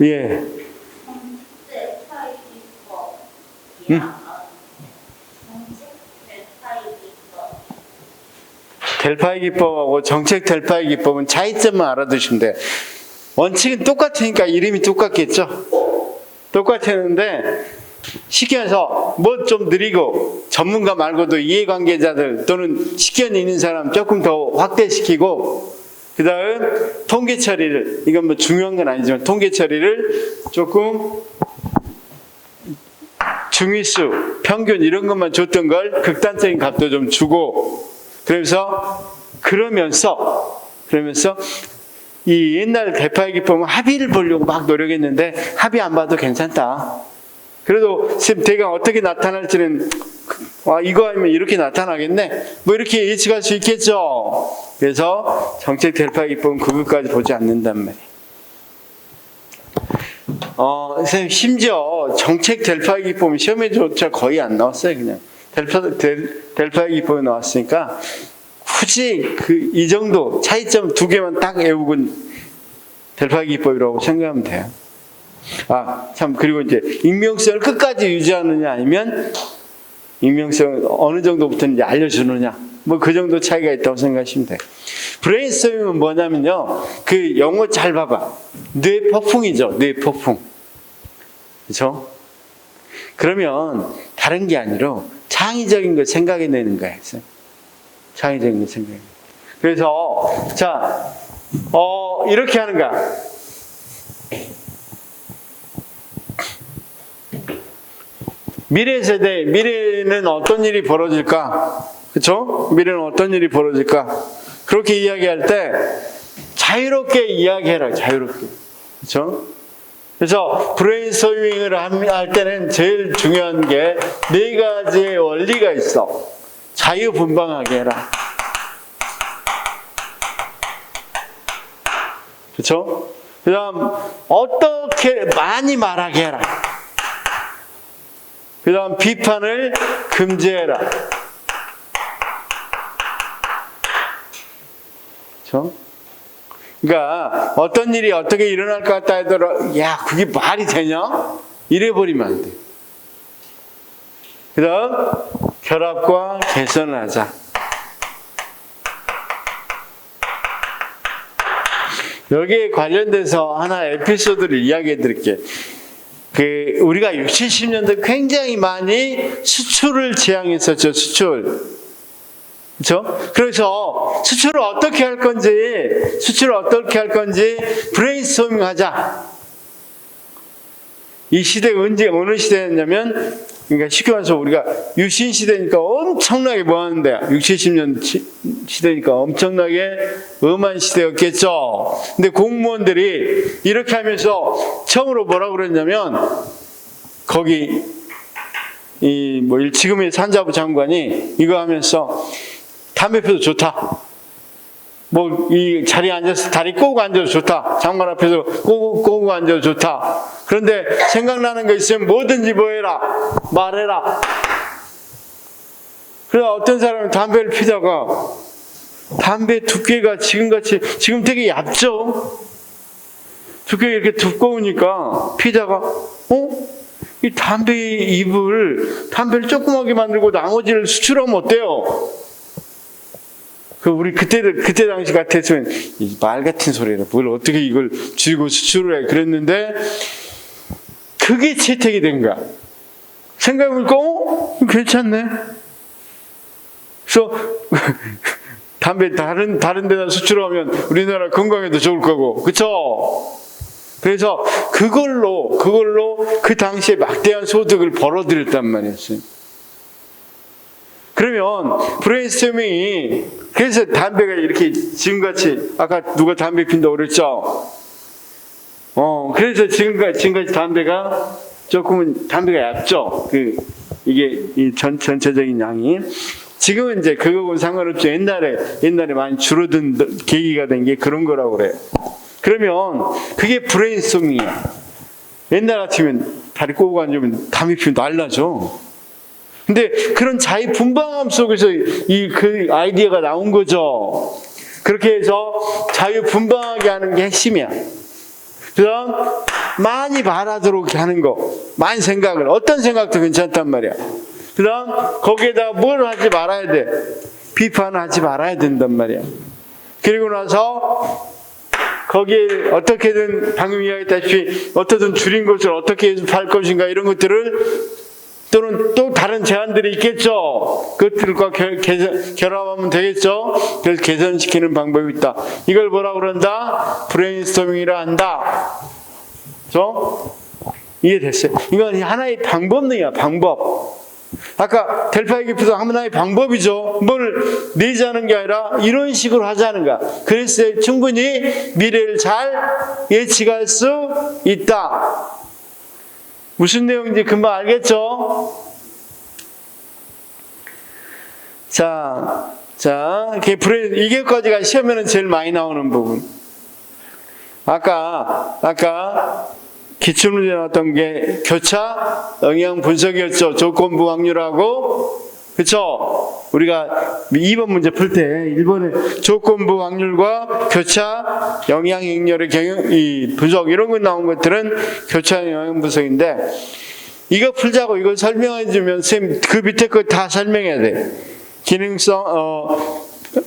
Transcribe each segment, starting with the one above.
예. 응? 델파이 기법하고 정책 델파이 기법은 차이점만 알아두시면 돼요. 원칙은 똑같으니까 이름이 똑같겠죠. 똑같았는데 식견에서 뭐 좀 느리고 전문가 말고도 이해관계자들 또는 식견이 있는 사람 조금 더 확대시키고, 그 다음 통계 처리를, 이건 뭐 중요한 건 아니지만 통계 처리를 조금 중위수, 평균 이런 것만 줬던 걸 극단적인 값도 좀 주고, 그러면서 이 옛날 델파이 기법은 합의를 보려고 막 노력했는데 합의 안 봐도 괜찮다. 그래도 대강 어떻게 나타날지는 이거 하면 이렇게 나타나겠네, 뭐 이렇게 예측할 수 있겠죠. 그래서 정책 델파이 기법은 그것까지 보지 않는단 말이에요. 선생님, 심지어 정책 델파이 기법은 시험에조차 거의 안 나왔어요. 그냥 델파이 기법이 나왔으니까 굳이 이 정도 차이점 2개만 딱 외우고 델파이 기법이라고 생각하면 돼요. 참, 그리고 이제 익명성을 끝까지 유지하느냐 아니면 익명성을 어느 정도부터는 이제 알려주느냐, 뭐 그 정도 차이가 있다고 생각하시면 돼요. 브레인스토밍은 뭐냐면요, 그 영어 잘 봐봐. 뇌폭풍이죠. 뇌폭풍. 그렇죠? 그러면 다른 게 아니라 창의적인 걸 생각해내는 거예요. 창의적인 걸 생각해. 그래서 자, 이렇게 하는 거야. 미래 세대, 미래는 어떤 일이 벌어질까? 그렇죠? 미래는 어떤 일이 벌어질까? 그렇게 이야기할 때 자유롭게 이야기해라. 자유롭게. 그렇죠? 그래서 브레인스토밍을 할 때는 제일 중요한 게 4가지의 원리가 있어. 자유분방하게 해라. 그렇죠? 그 다음 어떻게 많이 말하게 해라. 그 다음 비판을 금지해라. 그렇죠? 그러니까 어떤 일이 어떻게 일어날 것 같다 하더라도 야, 그게 말이 되냐? 이래버리면 안 돼. 그 다음 결합과 개선을 하자. 여기에 관련돼서 하나 에피소드를 이야기해 드릴게요. 우리가 60, 70년대 굉장히 많이 수출을 지향했었죠. 수출. 그렇죠? 그래서 수출을 어떻게 할 건지 브레인스토밍 하자. 이 시대가 어느 시대였냐면, 그러니까 쉽게 말해서 우리가 유신 시대니까 엄청나게 뭐 하는데, 60, 70년 시대니까 엄청나게 엄한 시대였겠죠. 근데 공무원들이 이렇게 하면서 처음으로 뭐라고 그랬냐면, 거기 지금의 산자부 장관이 이거 하면서 담배 피워도 좋다. 이 자리에 앉아서 다리 꼬고 앉아도 좋다. 장관 앞에서 꼬고 앉아도 좋다. 그런데 생각나는 거 있으면 뭐든지 뭐해라. 말해라. 그래서 어떤 사람은 담배를 피다가 담배 두께가 지금 되게 얇죠? 두께가 이렇게 두꺼우니까 피다가 이 담배를 조그맣게 만들고 나머지를 수출하면 어때요? 우리 그때 당시 같았으면 말 같은 소리라 뭘 어떻게 이걸 쥐고 수출을 해 그랬는데 그게 채택이 된 거야. 생각해보니까 괜찮네. 그래서 담배 다른 데다 수출하면 우리나라 건강에도 좋을 거고, 그렇죠? 그래서 그걸로 그 당시에 막대한 소득을 벌어들였단 말이었어요. 그러면 브레인스토밍이, 그래서 담배가 이렇게 지금같이, 아까 누가 담배 핀다고 그랬죠? 그래서 지금까지 담배가 조금은 담배가 얇죠? 이게 전체적인 양이. 지금은 이제 그거하고는 상관없죠. 옛날에 많이 줄어든 계기가 된 게 그런 거라고 그래요. 그러면 그게 브레인스토밍이야. 옛날 같으면 다리 꼬고 앉으면 담배 피우면 날라죠. 근데 그런 자유분방함 속에서 그 아이디어가 나온 거죠. 그렇게 해서 자유분방하게 하는 게 핵심이야. 그 다음 많이 말하도록 하는 거. 많이 생각을. 어떤 생각도 괜찮단 말이야. 그 다음, 거기에다가 뭘 하지 말아야 돼? 비판하지 말아야 된단 말이야. 그리고 나서, 거기에 어떻게든, 방금 이야기했다시피, 어떻든 줄인 것을 어떻게 할 것인가, 이런 것들을, 또는 또 다른 제안들이 있겠죠. 그것들과 결합하면 되겠죠. 그래서 개선시키는 방법이 있다. 이걸 뭐라고 그런다? 브레인스토밍이라 한다. 그렇죠? 이해됐어요? 이건 하나의 방법이야, 방법. 아까 델파이 기프도 하나의 방법이죠. 뭘 내자는 게 아니라 이런 식으로 하자는 거야. 그래서 충분히 미래를 잘 예측할 수 있다. 무슨 내용인지 금방 알겠죠? 자, 이게까지가 시험에는 제일 많이 나오는 부분. 아까 기출문제 나왔던 게 교차 영향 분석이었죠. 조건부 확률하고, 그쵸? 우리가 2번 문제 풀 때 1번에 조건부 확률과 교차 영향 행렬의 이 분석 이런 거 나온 것들은 교차 영향 분석인데, 이거 풀자고 이걸 설명해 주면 쌤 그 밑에 거 다 설명해야 돼. 기능성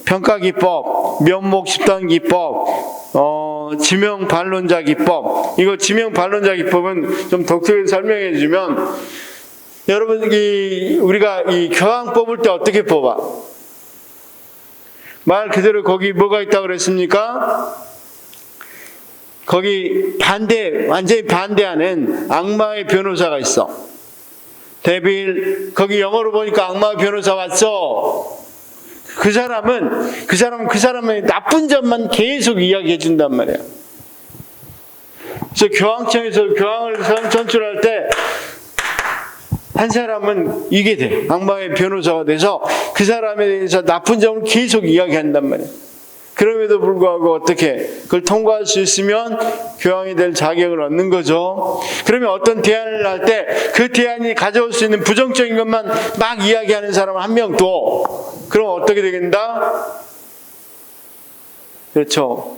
평가 기법, 면목 집단 기법, 지명 반론자 기법. 이거 지명 반론자 기법은 좀 독특하게 설명해 주면, 여러분 우리가 이 교황 뽑을 때 어떻게 뽑아? 말 그대로 거기 뭐가 있다고 그랬습니까? 거기 완전히 반대하는 악마의 변호사가 있어. 데빌, 거기 영어로 보니까 악마의 변호사 왔죠? 그 사람은 나쁜 점만 계속 이야기해 준단 말이야. 그래서 교황청에서 교황을 선출할 때 한 사람은 이게 돼. 악마의 변호사가 돼서 그 사람에 대해서 나쁜 점을 계속 이야기한단 말이야. 그럼에도 불구하고 어떻게 그걸 통과할 수 있으면 교황이 될 자격을 얻는 거죠. 그러면 어떤 대안을 할 때 그 대안이 가져올 수 있는 부정적인 것만 막 이야기하는 사람 한 명 또, 그럼 어떻게 되겠다? 그렇죠.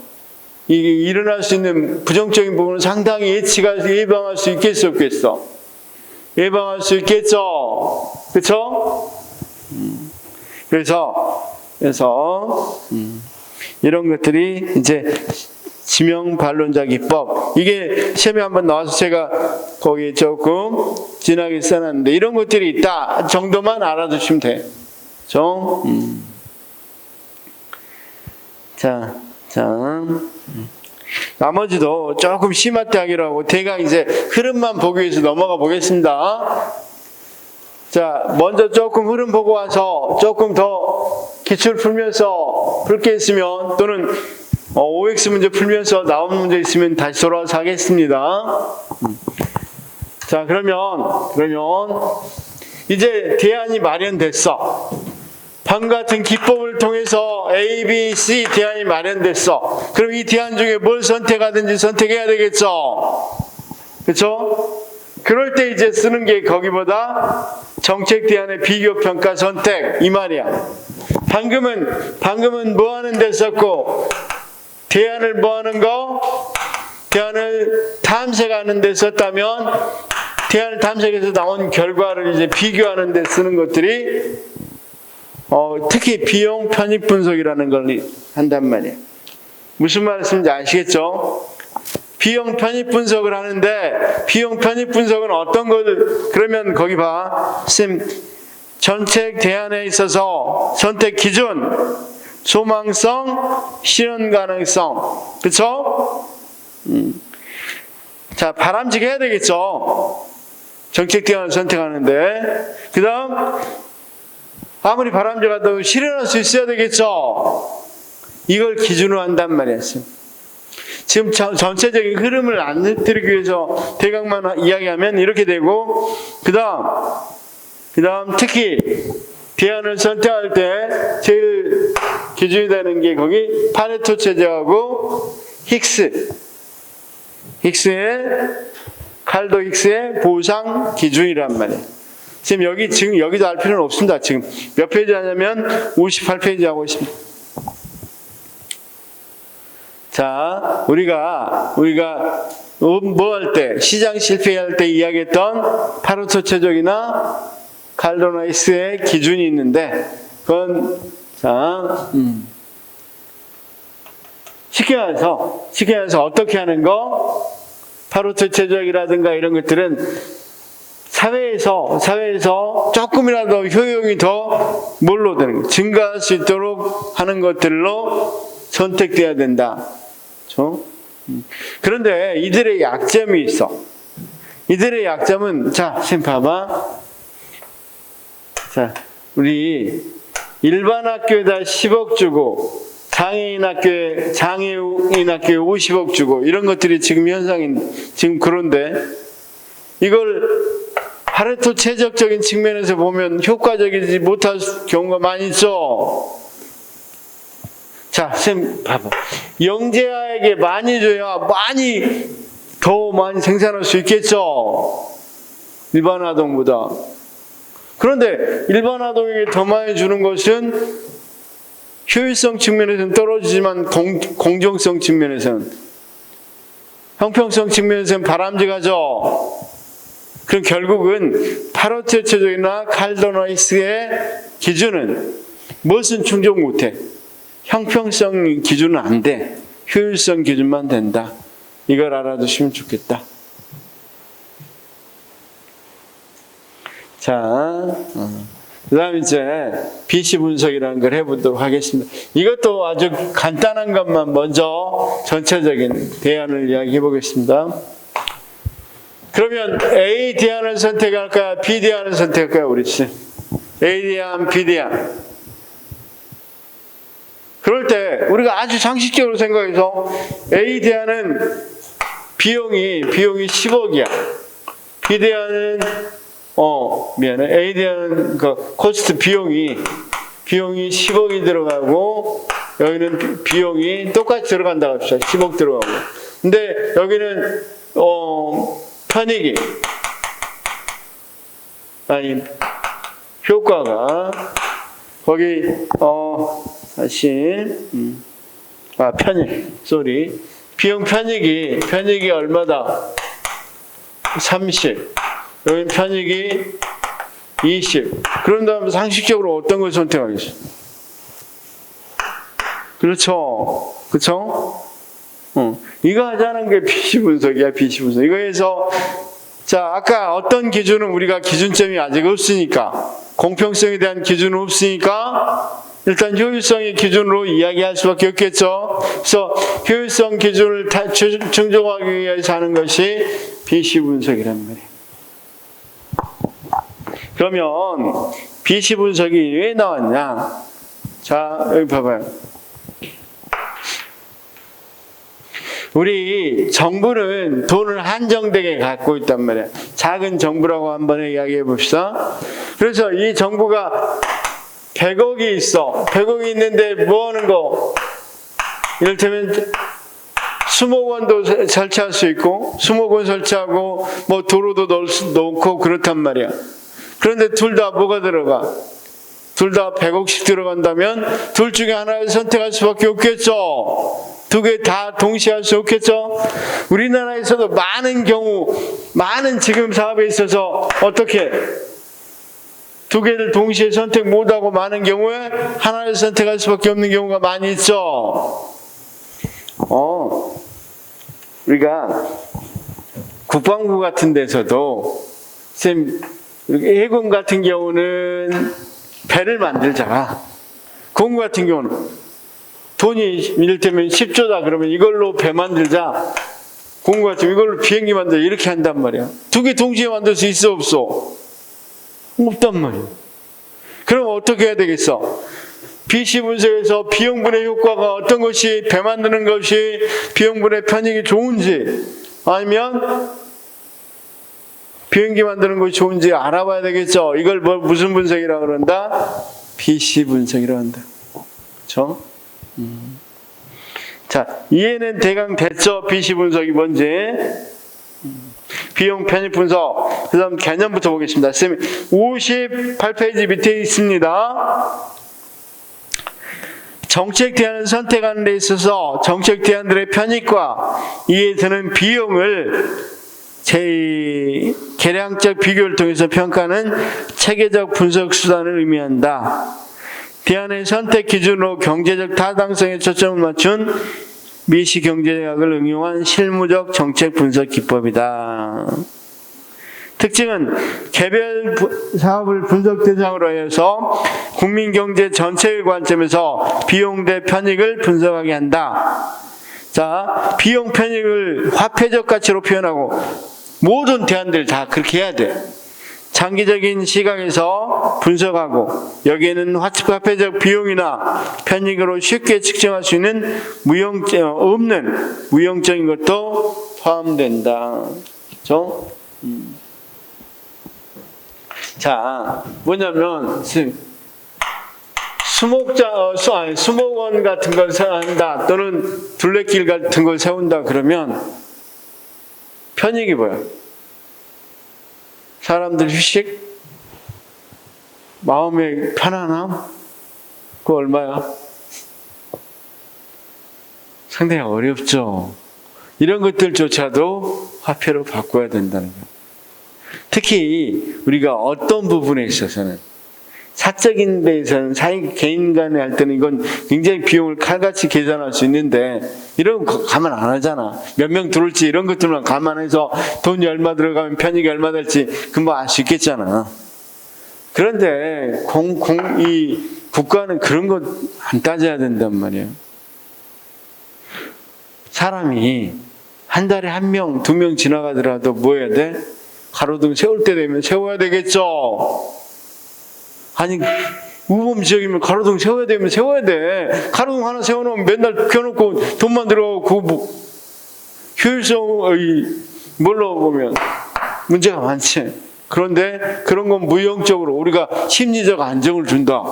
이게 일어날 수 있는 부정적인 부분은 상당히 예방할 수 있겠어, 없겠어? 예방할 수 있겠죠. 그렇죠? 그래서 이런 것들이 이제 지명 반론자 기법, 이게 시험에 한번 나와서 제가 거기 조금 진하게 써놨는데 이런 것들이 있다 정도만 알아두시면 돼. 그렇죠? 자. 나머지도 조금 심화때 하기로 하고 대강 이제 흐름만 보기 위해서 넘어가 보겠습니다. 자, 먼저 조금 흐름 보고 와서 조금 더 기출 풀면서 풀 게 있으면, 또는 OX 문제 풀면서 나온 문제 있으면 다시 돌아와서 하겠습니다. 자, 그러면 이제 대안이 마련됐어. 방금 같은 기법을 통해서 A, B, C 대안이 마련됐어. 그럼 이 대안 중에 뭘 선택하든지 선택해야 되겠죠? 그렇죠? 그럴 때 이제 쓰는 게 거기보다 정책 대안의 비교, 평가, 선택, 이 말이야. 방금은 뭐 하는 데 썼고, 대안을 뭐 하는 거? 대안을 탐색하는 데 썼다면, 대안을 탐색해서 나온 결과를 이제 비교하는 데 쓰는 것들이 특히 비용 편입 분석이라는 걸 한단 말이에요. 무슨 말씀인지 아시겠죠? 비용 편입 분석을 하는데, 비용 편입 분석은 어떤 걸, 그러면 거기 봐. 쌤, 정책 대안에 있어서 선택 기준, 소망성, 실현 가능성. 그쵸? 자, 바람직해 해야 되겠죠? 정책 대안을 선택하는데. 그 다음, 아무리 바람직하다고 실현할 수 있어야 되겠죠? 이걸 기준으로 한단 말이야. 지금 전체적인 흐름을 안 흐트리기 위해서 대강만 이야기하면 이렇게 되고, 그 다음 특히 대안을 선택할 때 제일 기준이 되는 게 거기 파레토 체제하고 칼도 힉스의 보상 기준이란 말이에요. 지금 여기도 할 필요는 없습니다. 지금 몇 페이지 하냐면 58페이지 하고 있습니다. 자, 우리가 뭐 할 때, 시장 실패할 때 이야기했던 파레토 최적이나 칼도나이스의 기준이 있는데, 그건, 자, 쉽게 말해서 어떻게 하는 거? 파레토 최적이라든가 이런 것들은 사회에서 조금이라도 효용이 더 뭘로 되는 거? 증가할 수 있도록 하는 것들로 선택돼야 된다. 그렇죠? 그런데 이들의 약점이 있어. 이들의 약점은, 자, 선생님 봐봐. 자, 우리 일반 학교에다 10억 주고 장애인 학교에 50억 주고 이런 것들이 지금 지금 그런데 이걸 파레토 최적적인 측면에서 보면 효과적이지 못할 경우가 많이 있어. 자, 선생님 봐봐. 영재아에게 많이 줘야 더 많이 생산할 수 있겠죠. 일반 아동보다. 그런데 일반 아동에게 더 많이 주는 것은 효율성 측면에서는 떨어지지만 공정성 측면에서는, 형평성 측면에서는 바람직하죠. 그럼 결국은 파레토 최적이나 칼도나이스의 기준은 무엇은 충족 못해? 형평성 기준은 안 돼. 효율성 기준만 된다. 이걸 알아두시면 좋겠다. 자, 그 다음에 이제 BC 분석이라는 걸 해보도록 하겠습니다. 이것도 아주 간단한 것만 먼저 전체적인 대안을 이야기해 보겠습니다. 그러면 A 대안을 선택할까요? B 대안을 선택할까요? 우리 A 대안, B 대안. 그럴 때 우리가 아주 상식적으로 생각해서 A 대안은 비용이 10억이야. B 대안은 A 대안은 그 코스트 비용이 10억이 들어가고 여기는 비용이 똑같이 들어간다고 합시다. 10억 들어가고. 근데 여기는 편익이 효과가 거기 비용 편익이 얼마다? 30. 여기 편익이 20. 그런 다음에 상식적으로 어떤 걸 선택하겠어요? 그렇죠. 이거 하자는 게 BC 분석이야, BC 분석. 이거에서, 자, 아까 어떤 기준은 우리가 기준점이 아직 없으니까, 공평성에 대한 기준은 없으니까, 일단 효율성의 기준으로 이야기할 수밖에 없겠죠. 그래서 효율성 기준을 충족하기 위해서 하는 것이 BC 분석이란 말이에요. 그러면 BC 분석이 왜 나왔냐? 자, 여기 봐봐요. 우리 정부는 돈을 한정되게 갖고 있단 말이야. 작은 정부라고 한번 이야기해 봅시다. 그래서 이 정부가 100억이 있어. 100억이 있는데 뭐 하는 거? 이를테면 수목원도 설치할 수 있고, 수목원 설치하고, 뭐 도로도 넣고 그렇단 말이야. 그런데 둘 다 뭐가 들어가? 둘 다 100억씩 들어간다면 둘 중에 하나를 선택할 수밖에 없겠죠. 두 개 다 동시에 할 수 없겠죠. 우리나라에서도 많은 지금 사업에 있어서 어떻게 두 개를 동시에 선택 못하고 많은 경우에 하나를 선택할 수밖에 없는 경우가 많이 있죠. 우리가 국방부 같은 데서도 해군 같은 경우는 배를 만들잖아. 공군 같은 경우는 돈이 이를테면 10조다 그러면 이걸로 배 만들자. 공군 같은 이걸로 비행기 만들자 이렇게 한단 말이야. 두 개 동시에 만들 수 있어 없어? 없단 말이야. 그럼 어떻게 해야 되겠어? BC 분석에서 비용분의 효과가 어떤 것이 배 만드는 것이 비용분의 편익이 좋은지 아니면 비행기 만드는 것이 좋은지 알아봐야 되겠죠. 이걸 무슨 분석이라고 그런다? BC 분석이라고 한다. 그렇죠? 자, 이해는 대강 됐죠? BC 분석이 뭔지. 비용 편익 분석. 그 다음 개념부터 보겠습니다. 선생님, 58페이지 밑에 있습니다. 정책 대안을 선택하는 데 있어서 정책 대안들의 편익과 이에 드는 비용을 계량적 비교를 통해서 평가하는 체계적 분석 수단을 의미한다. 대안의 선택 기준으로 경제적 타당성에 초점을 맞춘 미시경제학을 응용한 실무적 정책 분석 기법이다. 특징은 개별 사업을 분석 대상으로 해서 국민경제 전체의 관점에서 비용 대 편익을 분석하게 한다. 자, 비용 편익을 화폐적 가치로 표현하고 모든 대안들 다 그렇게 해야 돼. 장기적인 시각에서 분석하고 여기에는 화폐적 비용이나 편익으로 쉽게 측정할 수 있는 없는 무형적인 것도 포함된다. 그렇죠? 자, 뭐냐면 수목원 같은 걸 세운다 또는 둘레길 같은 걸 세운다 그러면 편익이 뭐야? 사람들 휴식? 마음의 편안함? 그거 얼마야? 상당히 어렵죠. 이런 것들조차도 화폐로 바꿔야 된다는 거예요. 특히 우리가 어떤 부분에 있어서는 사적인 데에서는 개인 간에 할 때는 이건 굉장히 비용을 칼같이 계산할 수 있는데 이런 거 감안 안 하잖아. 몇 명 들어올지 이런 것들만 감안해서 돈이 얼마 들어가면 편익이 얼마 될지 금방 알 수 있겠잖아. 그런데 이 국가는 그런 거 안 따져야 된단 말이에요. 사람이 한 달에 1명, 2명 지나가더라도 뭐 해야 돼? 가로등 세울 때 되면 세워야 되겠죠. 아니 우범 지역이면 가로등 세워야 되면 세워야 돼. 가로등 하나 세워놓으면 맨날 켜놓고 돈만 들어가고 효율성의 뭘로 보면 문제가 많지. 그런데 그런 건 무형적으로 우리가 심리적 안정을 준다.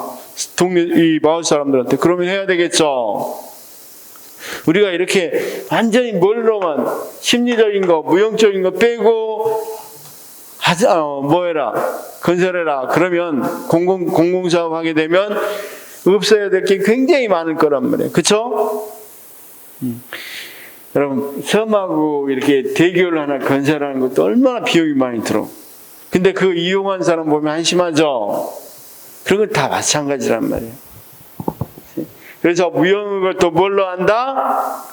이 마을 사람들한테 그러면 해야 되겠죠. 우리가 이렇게 완전히 뭘로만 심리적인 거, 무형적인 거 빼고 건설해라. 그러면 공공사업 하게 되면 없어야 될 게 굉장히 많을 거란 말이에요. 그쵸? 여러분, 섬하고 이렇게 대교를 하나 건설하는 것도 얼마나 비용이 많이 들어. 근데 그 이용한 사람 보면 한심하죠? 그런 건 다 마찬가지란 말이에요. 그래서 무형을 또 뭘로 한다?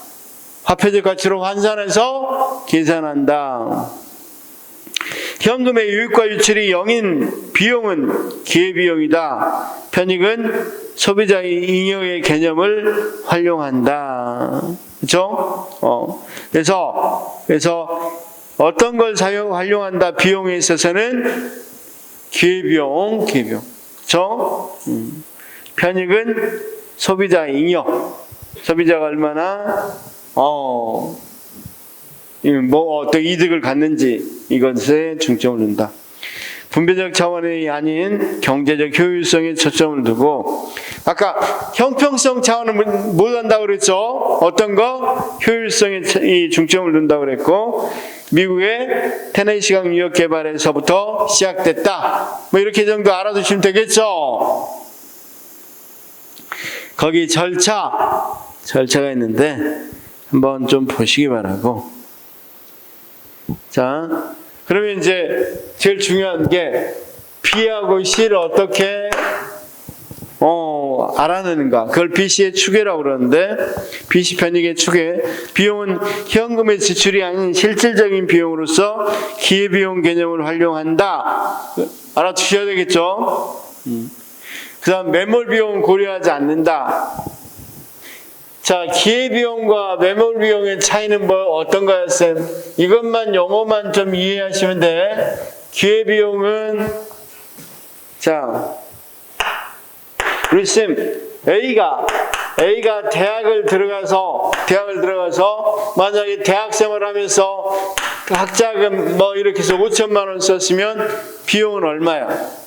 화폐적 가치로 환산해서 계산한다. 현금의 유입과 유출이 0인 비용은 기회비용이다. 편익은 소비자의 잉여의 개념을 활용한다. 그렇죠? 그래서 어떤 걸 활용한다 비용에 있어서는 기회비용. 그렇죠? 편익은 소비자의 잉여. 소비자가 얼마나 어떤 이득을 갖는지 이것에 중점을 둔다. 분배적 차원이 아닌 경제적 효율성에 초점을 두고 아까 형평성 차원은 못 한다고 그랬죠? 어떤 거? 효율성에 중점을 둔다고 그랬고 미국의 테네시강 유역 개발에서부터 시작됐다. 뭐 이렇게 정도 알아두시면 되겠죠? 거기 절차가 있는데 한번 좀 보시기 바라고. 자, 그러면 이제 제일 중요한 게 B하고 C를 어떻게 알아내는가. 그걸 BC의 추계라고 그러는데 BC 편익의 추계. 비용은 현금의 지출이 아닌 실질적인 비용으로서 기회비용 개념을 활용한다. 알아두셔야 되겠죠. 그 다음 매몰 비용은 고려하지 않는다. 자, 기회비용과 매몰비용의 차이는 어떤가요, 쌤? 이것만 용어만 좀 이해하시면 돼. 기회비용은, 자, 우리 쌤, A가 대학을 들어가서, 만약에 대학생활 하면서 학자금 이렇게 해서 5천만 원 썼으면 비용은 얼마야?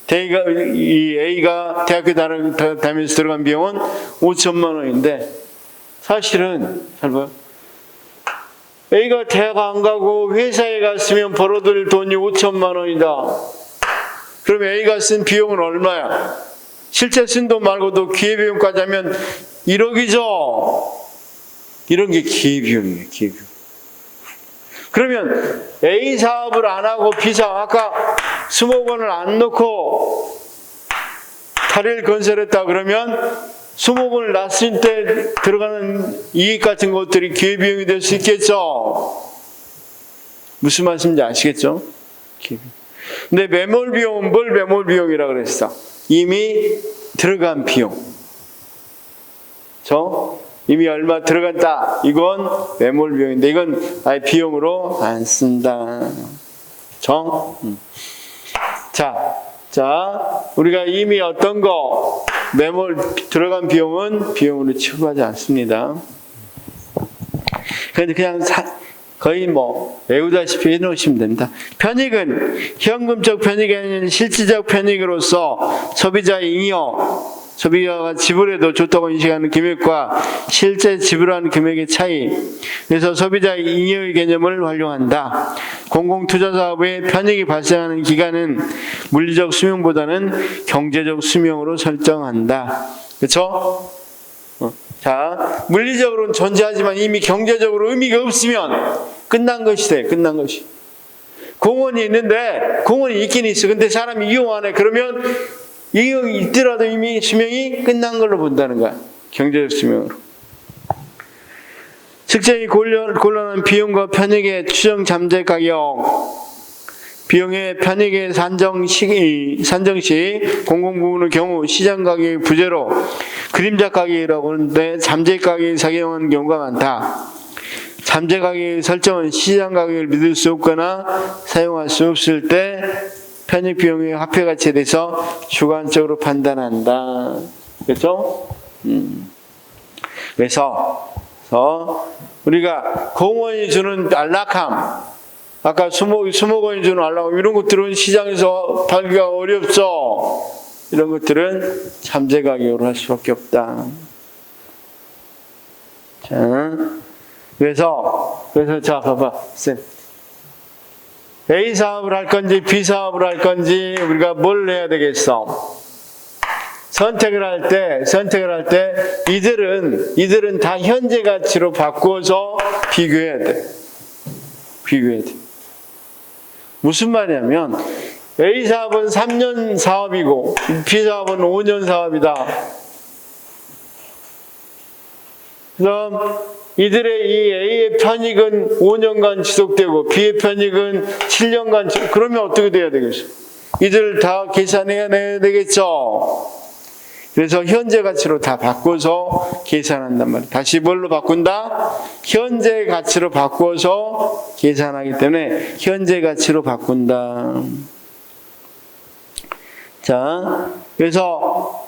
A가 대학교 다니면서 들어간 비용은 5천만 원인데 사실은 잘 봐요. A가 대학 안 가고 회사에 갔으면 벌어들 돈이 5천만 원이다. 그럼 A가 쓴 비용은 얼마야? 실제 쓴 돈 말고도 기회비용까지 하면 1억이죠. 이런 게 기회비용이에요. 기회비용. 그러면 A 사업을 안 하고 B 사업, 아까 수목원을 안 넣고 다리를 건설했다 그러면 수목원을 놨을 때 들어가는 이익 같은 것들이 기회비용이 될 수 있겠죠. 무슨 말씀인지 아시겠죠? 기회비용. 근데 매몰비용은 뭘 매몰비용이라고 그랬어? 이미 들어간 비용. 이미 얼마 들어갔다. 이건 매몰비용인데 이건 아예 비용으로 안 쓴다. 자, 우리가 이미 어떤 거 매몰 들어간 비용은 비용으로 취급하지 않습니다. 그런데 그냥 거의 외우다시피 해놓으시면 됩니다. 편익은 현금적 편익이 아닌 실질적 편익으로서 소비자의 잉여, 소비자가 지불해도 좋다고 인식하는 금액과 실제 지불하는 금액의 차이. 그래서 소비자의 잉여의 개념을 활용한다. 공공투자사업의 편익이 발생하는 기간은 물리적 수명보다는 경제적 수명으로 설정한다. 그렇죠? 자, 물리적으로는 존재하지만 이미 경제적으로 의미가 없으면 끝난 것이 돼. 끝난 것이. 공원이 있는데 공원이 있긴 있어. 근데 사람이 이용 안 해. 그러면 이용이 있더라도 이미 수명이 끝난 걸로 본다는 거야. 경제적 수명으로. 측정이 곤란한 비용과 편익의 추정 잠재 가격. 비용의 편익의 산정 시 공공부문의 경우 시장 가격이 부재로 그림자 가격이라고 하는데 잠재 가격이 작용하는 경우가 많다. 잠재 가격의 설정은 시장 가격을 믿을 수 없거나 사용할 수 없을 때 편익 비용의 화폐 가치에 대해서 주관적으로 판단한다. 그렇죠? 그래서 우리가 공원이 주는 안락함, 아까 수목원이 주는 안락함, 이런 것들은 시장에서 팔기가 어렵죠. 이런 것들은 잠재 가격으로 할 수밖에 없다. 자, 그래서 자 봐봐, 쌤. A 사업을 할 건지 B 사업을 할 건지 우리가 뭘 해야 되겠어? 선택을 할 때 이들은 다 현재 가치로 바꾸어서 비교해야 돼. 무슨 말이냐면 A 사업은 3년 사업이고 B 사업은 5년 사업이다. 그럼 이들의 이 A의 편익은 5년간 지속되고 B의 편익은 7년간 지속되고, 그러면 어떻게 돼야 되겠어? 이들 다 계산해야 되겠죠? 그래서 현재 가치로 다 바꿔서 계산한단 말이에요. 다시 뭘로 바꾼다? 현재 가치로 바꿔서 계산하기 때문에 현재 가치로 바꾼다. 자, 그래서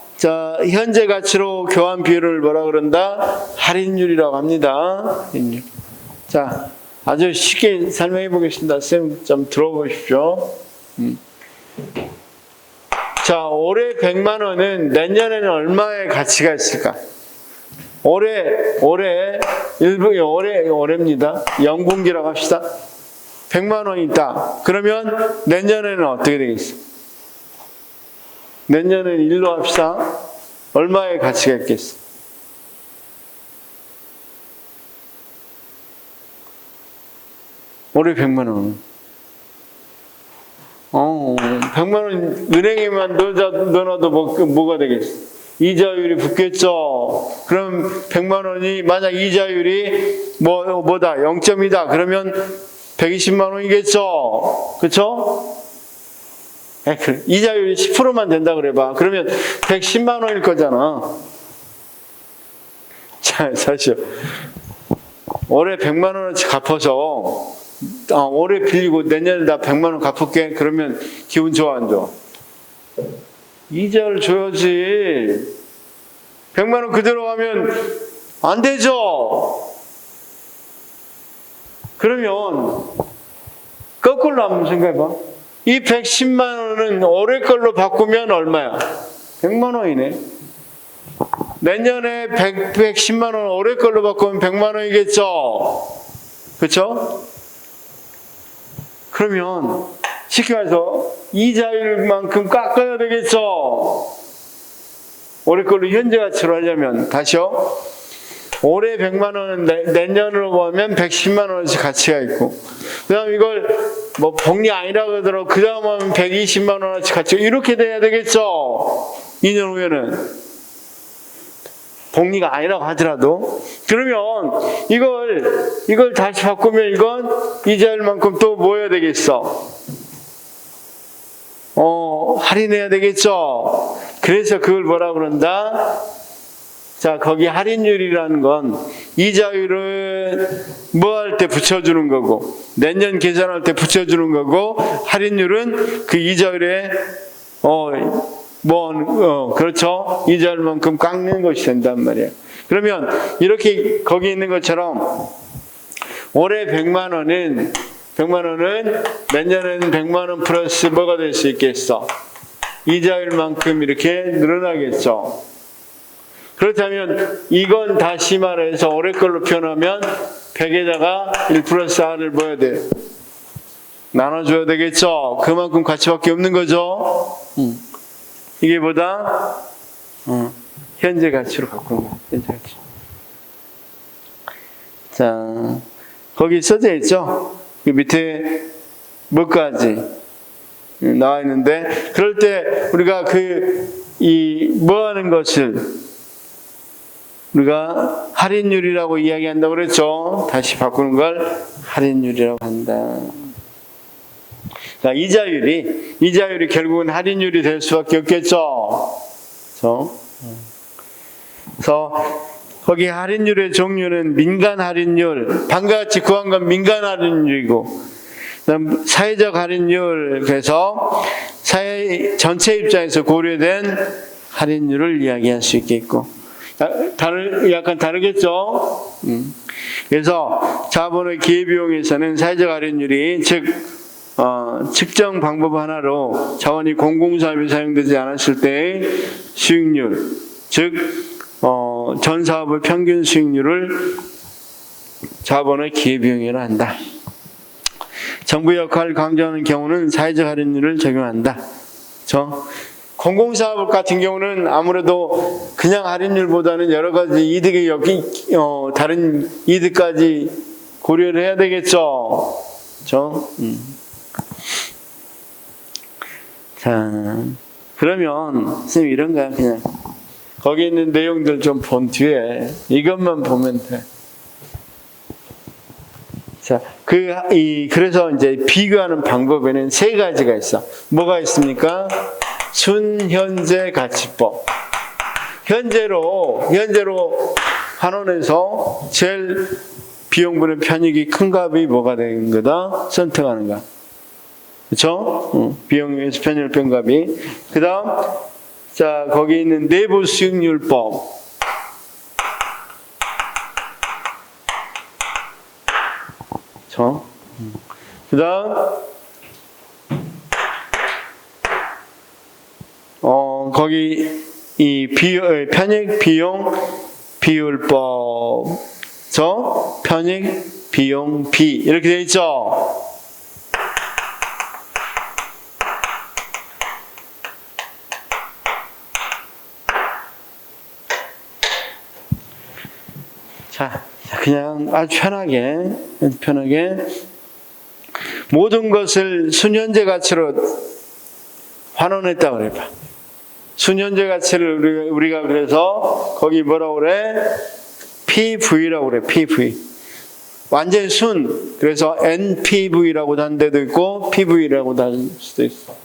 현재 가치로 교환 비율을 뭐라 그런다? 할인율이라고 합니다. 할인율. 자, 아주 쉽게 설명해 보겠습니다. 쌤 좀 들어보십시오. 자, 올해 100만 원은 내년에는 얼마의 가치가 있을까? 올해입니다. 영분기라고 합시다. 100만 원이 있다. 그러면 내년에는 어떻게 되겠어? 내년은 1로 합시다. 얼마의 가치가 있겠어? 올해 100만 원. 100만 원 은행에만 넣어놔도 뭐가 되겠어? 이자율이 붙겠죠. 그럼 100만 원이 만약 이자율이 뭐다? 0.2다. 그러면 120만 원이겠죠. 그렇죠? 그래. 이자율이 10%만 된다 그래봐. 그러면 110만 원일 거잖아. 자, 사실 올해 100만 원어치 갚아서 올해 빌리고 내년에 나 100만 원 갚을게. 그러면 기분 좋아 안 좋아? 이자를 줘야지. 100만 원 그대로 가면 안 되죠. 그러면 거꾸로 한번 생각해봐. 이 110만 원은 올해 걸로 바꾸면 얼마야? 100만 원이네. 내년에 110만 원 올해 걸로 바꾸면 100만 원이겠죠? 그렇죠? 그러면 쉽게 말해서 이자율만큼 깎아야 되겠죠? 올해 걸로 현재 가치로 하려면 다시요. 올해 100만 원은 내년으로 보면 110만 원씩 가치가 있고, 그 다음 이걸 뭐 복리 아니라고 하더라도 그 다음은 120만 원어치 가치가 이렇게 돼야 되겠죠. 2년 후에는. 복리가 아니라고 하더라도. 그러면 이걸 다시 바꾸면 이건 이자율 만큼 또 뭐 해야 되겠어? 할인해야 되겠죠. 그래서 그걸 뭐라 그런다? 자, 거기 할인율이라는 건 이자율은 뭐 할 때 붙여주는 거고, 내년 계산할 때 붙여주는 거고, 할인율은 그 이자율에, 그렇죠. 이자율만큼 깎는 것이 된단 말이에요. 그러면 이렇게 거기 있는 것처럼 올해 100만 원은 내년에는 100만 원 플러스 뭐가 될 수 있겠어? 이자율만큼 이렇게 늘어나겠죠. 그렇다면 이건 다시 말해서 올해 걸로 표현하면 100에다가 1 플러스 R을 뭐 해야 돼? 나눠줘야 되겠죠. 그만큼 가치밖에 없는 거죠. 이게 보다 현재 가치로 바꾸는 거예요. 현재 가치. 자, 거기 써져 있죠. 그 밑에 뭐까지 나와 있는데, 그럴 때 우리가 뭐 하는 것을 우리가 할인율이라고 이야기한다고 그랬죠. 다시 바꾸는 걸 할인율이라고 한다. 자, 이자율이 결국은 할인율이 될 수밖에 없겠죠. 그래서 거기 할인율의 종류는 민간 할인율, 방금 같이 구한 건 민간 할인율이고, 그다음 사회적 할인율, 그래서 사회 전체 입장에서 고려된 할인율을 이야기할 수 있겠고, 약간 다르겠죠. 그래서 자본의 기회비용에서는 사회적 할인율이 즉 측정 방법 하나로 자원이 공공사업에 사용되지 않았을 때의 수익률, 즉 전 사업의 평균 수익률을 자본의 기회비용이라 한다. 정부 역할을 강조하는 경우는 사회적 할인율을 적용한다. 그렇죠? 공공사업 같은 경우는 아무래도 그냥 할인율보다는 여러 가지 이득이 다른 이득까지 고려를 해야 되겠죠. 그렇죠? 자, 그러면 선생님 이런 거야. 그냥 거기 있는 내용들 좀 본 뒤에 이것만 보면 돼. 자, 그래서 이제 비교하는 방법에는 세 가지가 있어. 뭐가 있습니까? 순현재 가치법. 현재로 환원해서 제일 비용분의 편익이 큰 값이 뭐가 되는 거다? 선택하는 거. 그렇죠? 비용에서 편익을 뺀 값이. 그 다음, 자, 거기 있는 내부 수익률법. 그렇죠? 그 다음, 거기 이 편익 비용 비율법, 편익 비용 비 이렇게 되어 있죠. 자, 그냥 아주 편하게 모든 것을 순현재 가치로 환원했다고 그래봐. 순현재 가치를 우리가 그래서 거기 뭐라고 그래? PV라고 그래. PV. 완전 순. 그래서 NPV라고도 한 데도 있고 PV라고도 할 수도 있어.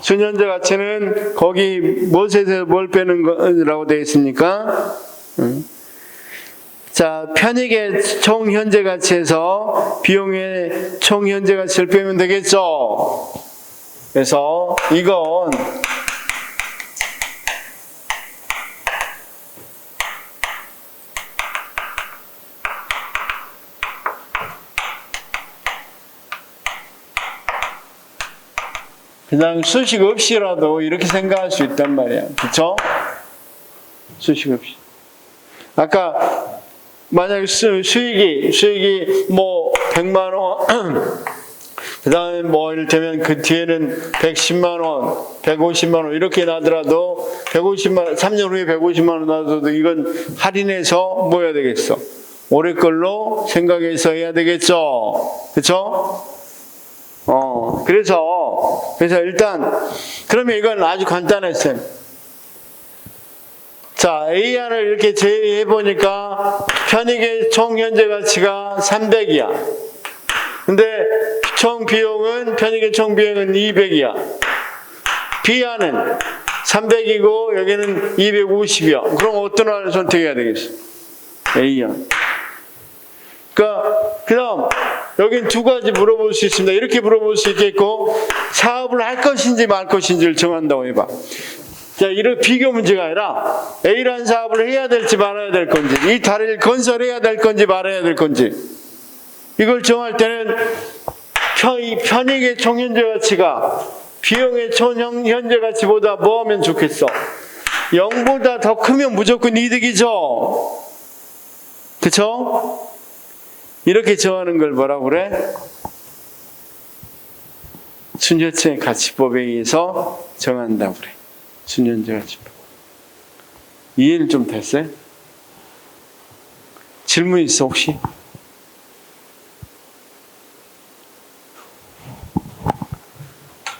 순현재 가치는 거기 무엇에서 뭘 빼는 거라고 되어 있습니까? 자, 편익의 총 현재 가치에서 비용의 총 현재 가치를 빼면 되겠죠. 그래서 이건 그냥 수식 없이라도 이렇게 생각할 수 있단 말이야. 그쵸? 수식 없이. 아까 만약에 수익이 뭐 100만 원 그 다음에 뭐 이를테면 그 뒤에는 110만 원, 150만 원 이렇게 나더라도 3년 후에 150만 원 나더라도 이건 할인해서 뭐 해야 되겠어? 올해 걸로 생각해서 해야 되겠죠? 그쵸? 그래서 일단, 그러면 이건 아주 간단했어요. 자, A안을 이렇게 제외해보니까 편익의 총 현재 가치가 300이야. 근데 총 비용은, 편익의 총 비용은 200이야. B안은 300이고 여기는 250이야. 그럼 어떤 안을 선택해야 되겠어? A안. 그러니까 그다음 여긴 두 가지 물어볼 수 있습니다. 이렇게 물어볼 수 있겠고, 사업을 할 것인지 말 것인지를 정한다고 해봐. 자, 이런 비교 문제가 아니라 A라는 사업을 해야 될지 말아야 될 건지, 이 다리를 건설해야 될 건지 말아야 될 건지, 이걸 정할 때는 편익의 총 현재 가치가 비용의 총 현재 가치보다 뭐 하면 좋겠어? 0보다 더 크면 무조건 이득이죠. 그쵸? 이렇게 정하는 걸 뭐라고 그래? 순현재 가치법에 의해서 정한다고 그래. 순현재 가치법. 이해는 좀 됐어요? 질문 있어 혹시?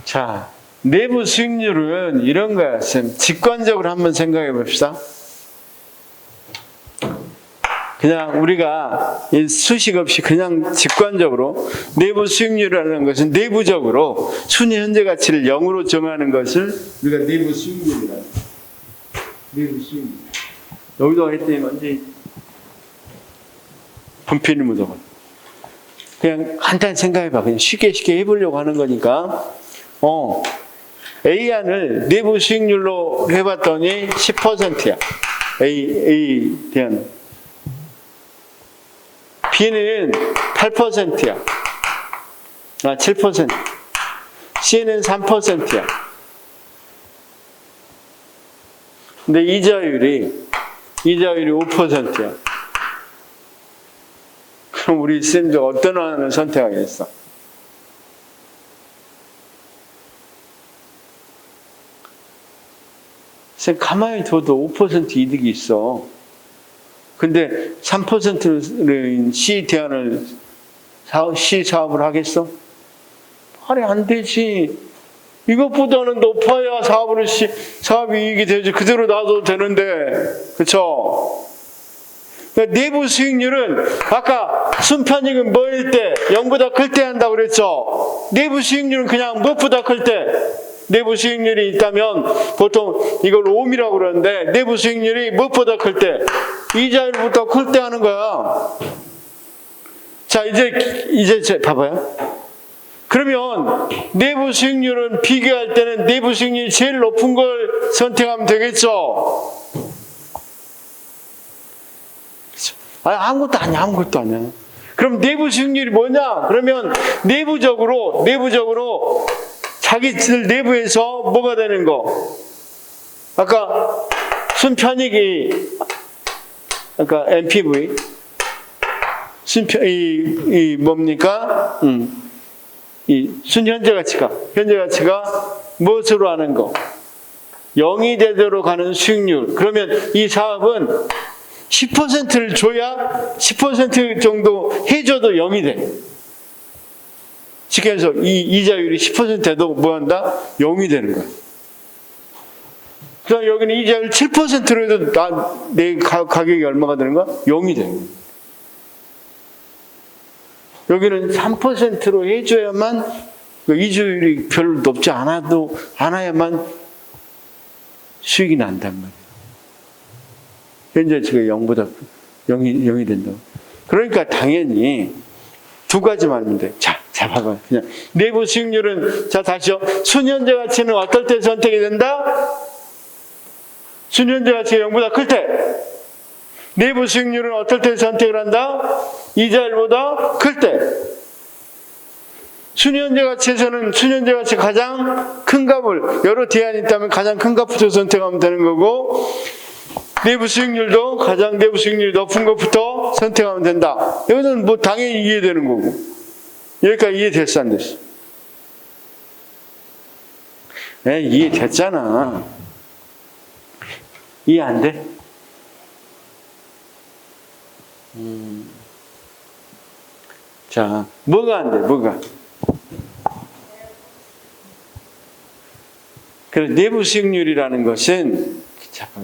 자, 내부 수익률은 이런 거야, 쌤. 직관적으로 한번 생각해 봅시다. 그냥 우리가 수식 없이 그냥 직관적으로 내부 수익률이라는 것은 내부적으로 순위 현재 가치를 0으로 정하는 것을 우리가 내부 수익률이라. 내부 수익률. 여기도 했더니 완전히 분필이 묻어버려. 그냥 간단히 생각해봐. 그냥 쉽게 해보려고 하는 거니까. A안을 내부 수익률로 해봤더니 10%야. A 대한. B는 8%야. 7%. C는 3%야. 근데 이자율이 5%야. 그럼 우리 쌤들 어떤 하나를 선택하겠어? 쌤 가만히 둬도 5% 이득이 있어. 근데 3%는 C 대안을 C 사업을 하겠어? 말이 안 되지. 이것보다는 높아야 사업이 이익이 되지. 그대로 놔도 되는데, 그렇죠? 그러니까 내부 수익률은 아까 순편익은 뭐일 때 0보다 클 때 한다고 그랬죠. 내부 수익률은 그냥 무엇보다 클 때. 내부 수익률이 있다면 보통 이걸 옴이라고 그러는데, 내부 수익률이 무엇보다 클 때, 이자율보다 클 때 하는 거야. 자, 이제 봐봐요. 그러면 내부 수익률은 비교할 때는 내부 수익률이 제일 높은 걸 선택하면 되겠죠. 아무것도 아니야. 그럼 내부 수익률이 뭐냐? 그러면 내부적으로 자기들 내부에서 뭐가 되는 거? 아까 순편익이, 아까 NPV, 이 뭡니까? 이 순현재 가치가, 현재 가치가 무엇으로 하는 거? 0이 되도록 하는 수익률. 그러면 이 사업은 10%를 줘야 10% 정도 해줘도 0이 돼. 쉽게 해서 이 이자율이 10% 돼도 뭐 한다? 0이 되는 거야. 그다음 여기는 이자율 7%로 해도 내 가격이 얼마가 되는 거야? 0이 되는 거야. 여기는 3%로 해줘야만, 이자율이 별로 높지 않아야만 수익이 난단 말이야. 현재 지금 0보다 0이 된다고. 그러니까 당연히 두 가지만 하면 돼. 자, 봐봐. 그냥 내부 수익률은, 자, 다시요. 순현재 가치는 어떨 때 선택이 된다? 순현재 가치가 0보다 클 때. 내부 수익률은 어떨 때 선택을 한다? 이자율보다 클 때. 순현재 가치에서는 순현재 가치 가장 큰 값을, 여러 대안이 있다면 가장 큰 값부터 선택하면 되는 거고, 내부 수익률도 가장 내부 수익률이 높은 것부터 선택하면 된다. 이거는 뭐 당연히 이해되는 거고. 여기까지 이해됐어, 안 됐어? 이해됐잖아. 이해 안 돼? 자, 뭐가 안 돼? 뭐가? 그래서 내부 수익률이라는 것은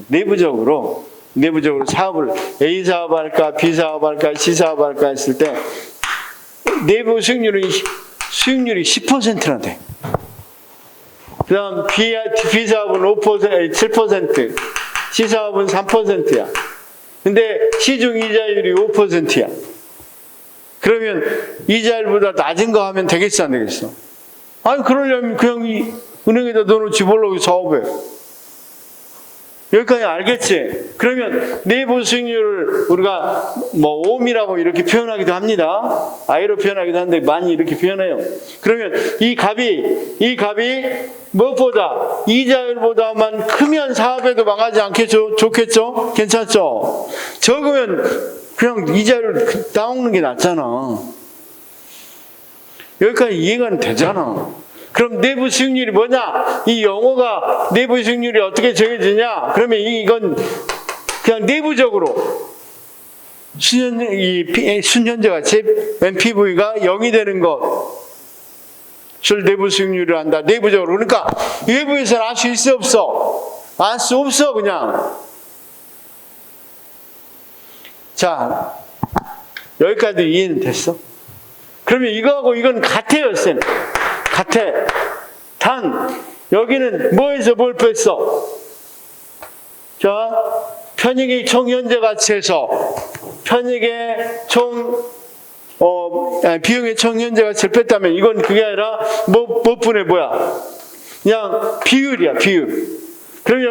내부적으로 사업을 A 사업할까 B 사업할까 C 사업할까 했을 때 내부 수익률이 10%나 돼. 그 다음 B 사업은 5%, 7%, C 사업은 3%야. 근데 시중 이자율이 5%야. 그러면 이자율보다 낮은 거 하면 되겠어, 안 되겠어? 아니, 그러려면 그냥 은행에다 넣어놓지 뭘로 사업해. 여기까지 알겠지? 그러면 내부 수익률을 우리가 뭐 옴이라고 이렇게 표현하기도 합니다. I로 표현하기도 하는데 많이 이렇게 표현해요. 그러면 이 값이 무엇보다 이자율보다만 크면 사업에도 망하지 않겠죠? 좋겠죠? 괜찮죠? 적으면 그냥 이자율 따먹는 게 낫잖아. 여기까지 이해가 되잖아. 그럼 내부 수익률이 뭐냐? 이 용어가 내부 수익률이 어떻게 정해지냐? 그러면 이건 그냥 내부적으로 순현재 가치 NPV가 0이 되는 것을 내부 수익률이라 한다. 내부적으로. 그러니까 외부에서는 알 수 있어 없어? 알 수 없어 그냥. 자, 여기까지 이해는 됐어? 그러면 이거하고 이건 같아요, 쌤. 같아. 단 여기는 뭐에서 뭘 뺐어? 자, 편익의 총 현재 가치에서 편익의 비용의 총 현재 가치를 뺐다면 이건 그게 아니라 몇 분의 뭐야? 그냥 비율이야, 비율. 그럼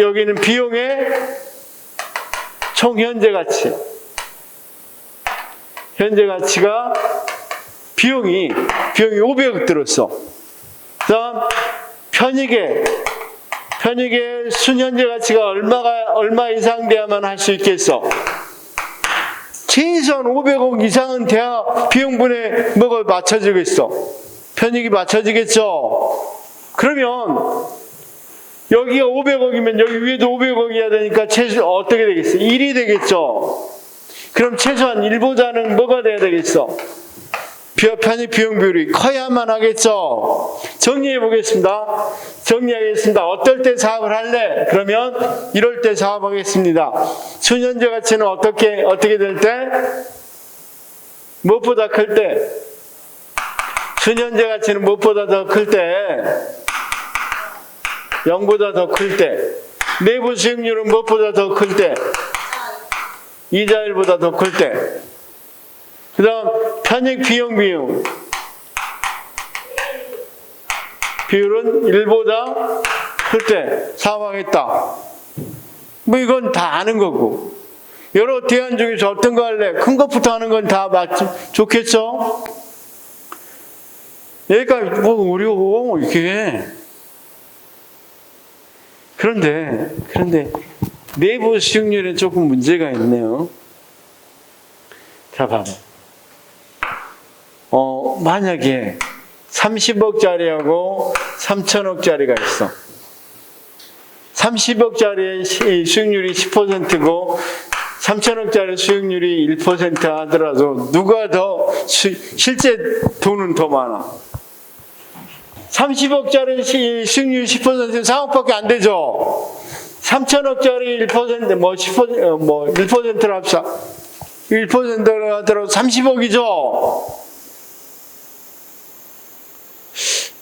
여기는 비용의 총 현재 가치. 현재 가치가 비용이 500억 들었어. 그 다음, 편익의 순현재 가치가 얼마 이상 돼야만 할 수 있겠어? 최소한 500억 이상은 돼야 비용분에 뭐가 맞춰지겠어? 편익이 맞춰지겠죠? 그러면, 여기가 500억이면 여기 위에도 500억이어야 되니까 최소 어떻게 되겠어? 1이 되겠죠? 그럼 최소한 1보다는 뭐가 돼야 되겠어? 편익 비용 비율이 커야만 하겠죠. 정리해 보겠습니다. 정리하겠습니다. 어떨 때 사업을 할래? 그러면 이럴 때 사업하겠습니다. 순현재 가치는 어떻게 될 때? 무엇보다 클 때? 순현재 가치는 무엇보다 더 클 때? 0보다 더 클 때. 내부 수익률은 무엇보다 더 클 때? 이자율보다 더 클 때. 그 다음 편익 비용 비율은 1보다 클 때 사업하겠다. 뭐 이건 다 아는 거고, 여러 대안 중에서 어떤 거 할래? 큰 것부터 하는 건 다 좋겠죠? 여기까지 뭐 어려워 이게. 그런데 내부 수익률에 조금 문제가 있네요. 자, 봐봐. 만약에 30억짜리하고 3천억짜리가 있어. 30억짜리 수익률이 10%고 3천억짜리 수익률이 1% 하더라도 누가 더 실제 돈은 더 많아? 30억짜리 수익률 10%는 4억밖에 안 되죠. 3천억짜리 1% 1%를 합사 1%를 하더라도 30억이죠.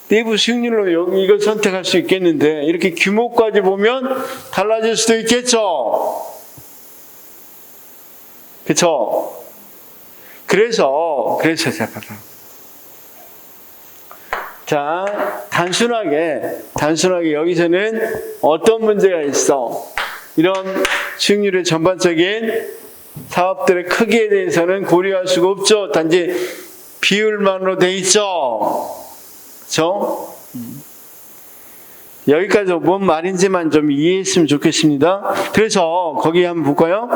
내부 수익률로 이걸 선택할 수 있겠는데 이렇게 규모까지 보면 달라질 수도 있겠죠. 그렇죠? 그래서 자, 단순하게 여기서는 어떤 문제가 있어? 이런 수익률의 전반적인 사업들의 크기에 대해서는 고려할 수가 없죠. 단지 비율만으로 돼 있죠. 그렇죠? 여기까지 뭔 말인지만 좀 이해했으면 좋겠습니다. 그래서 거기 한번 볼까요?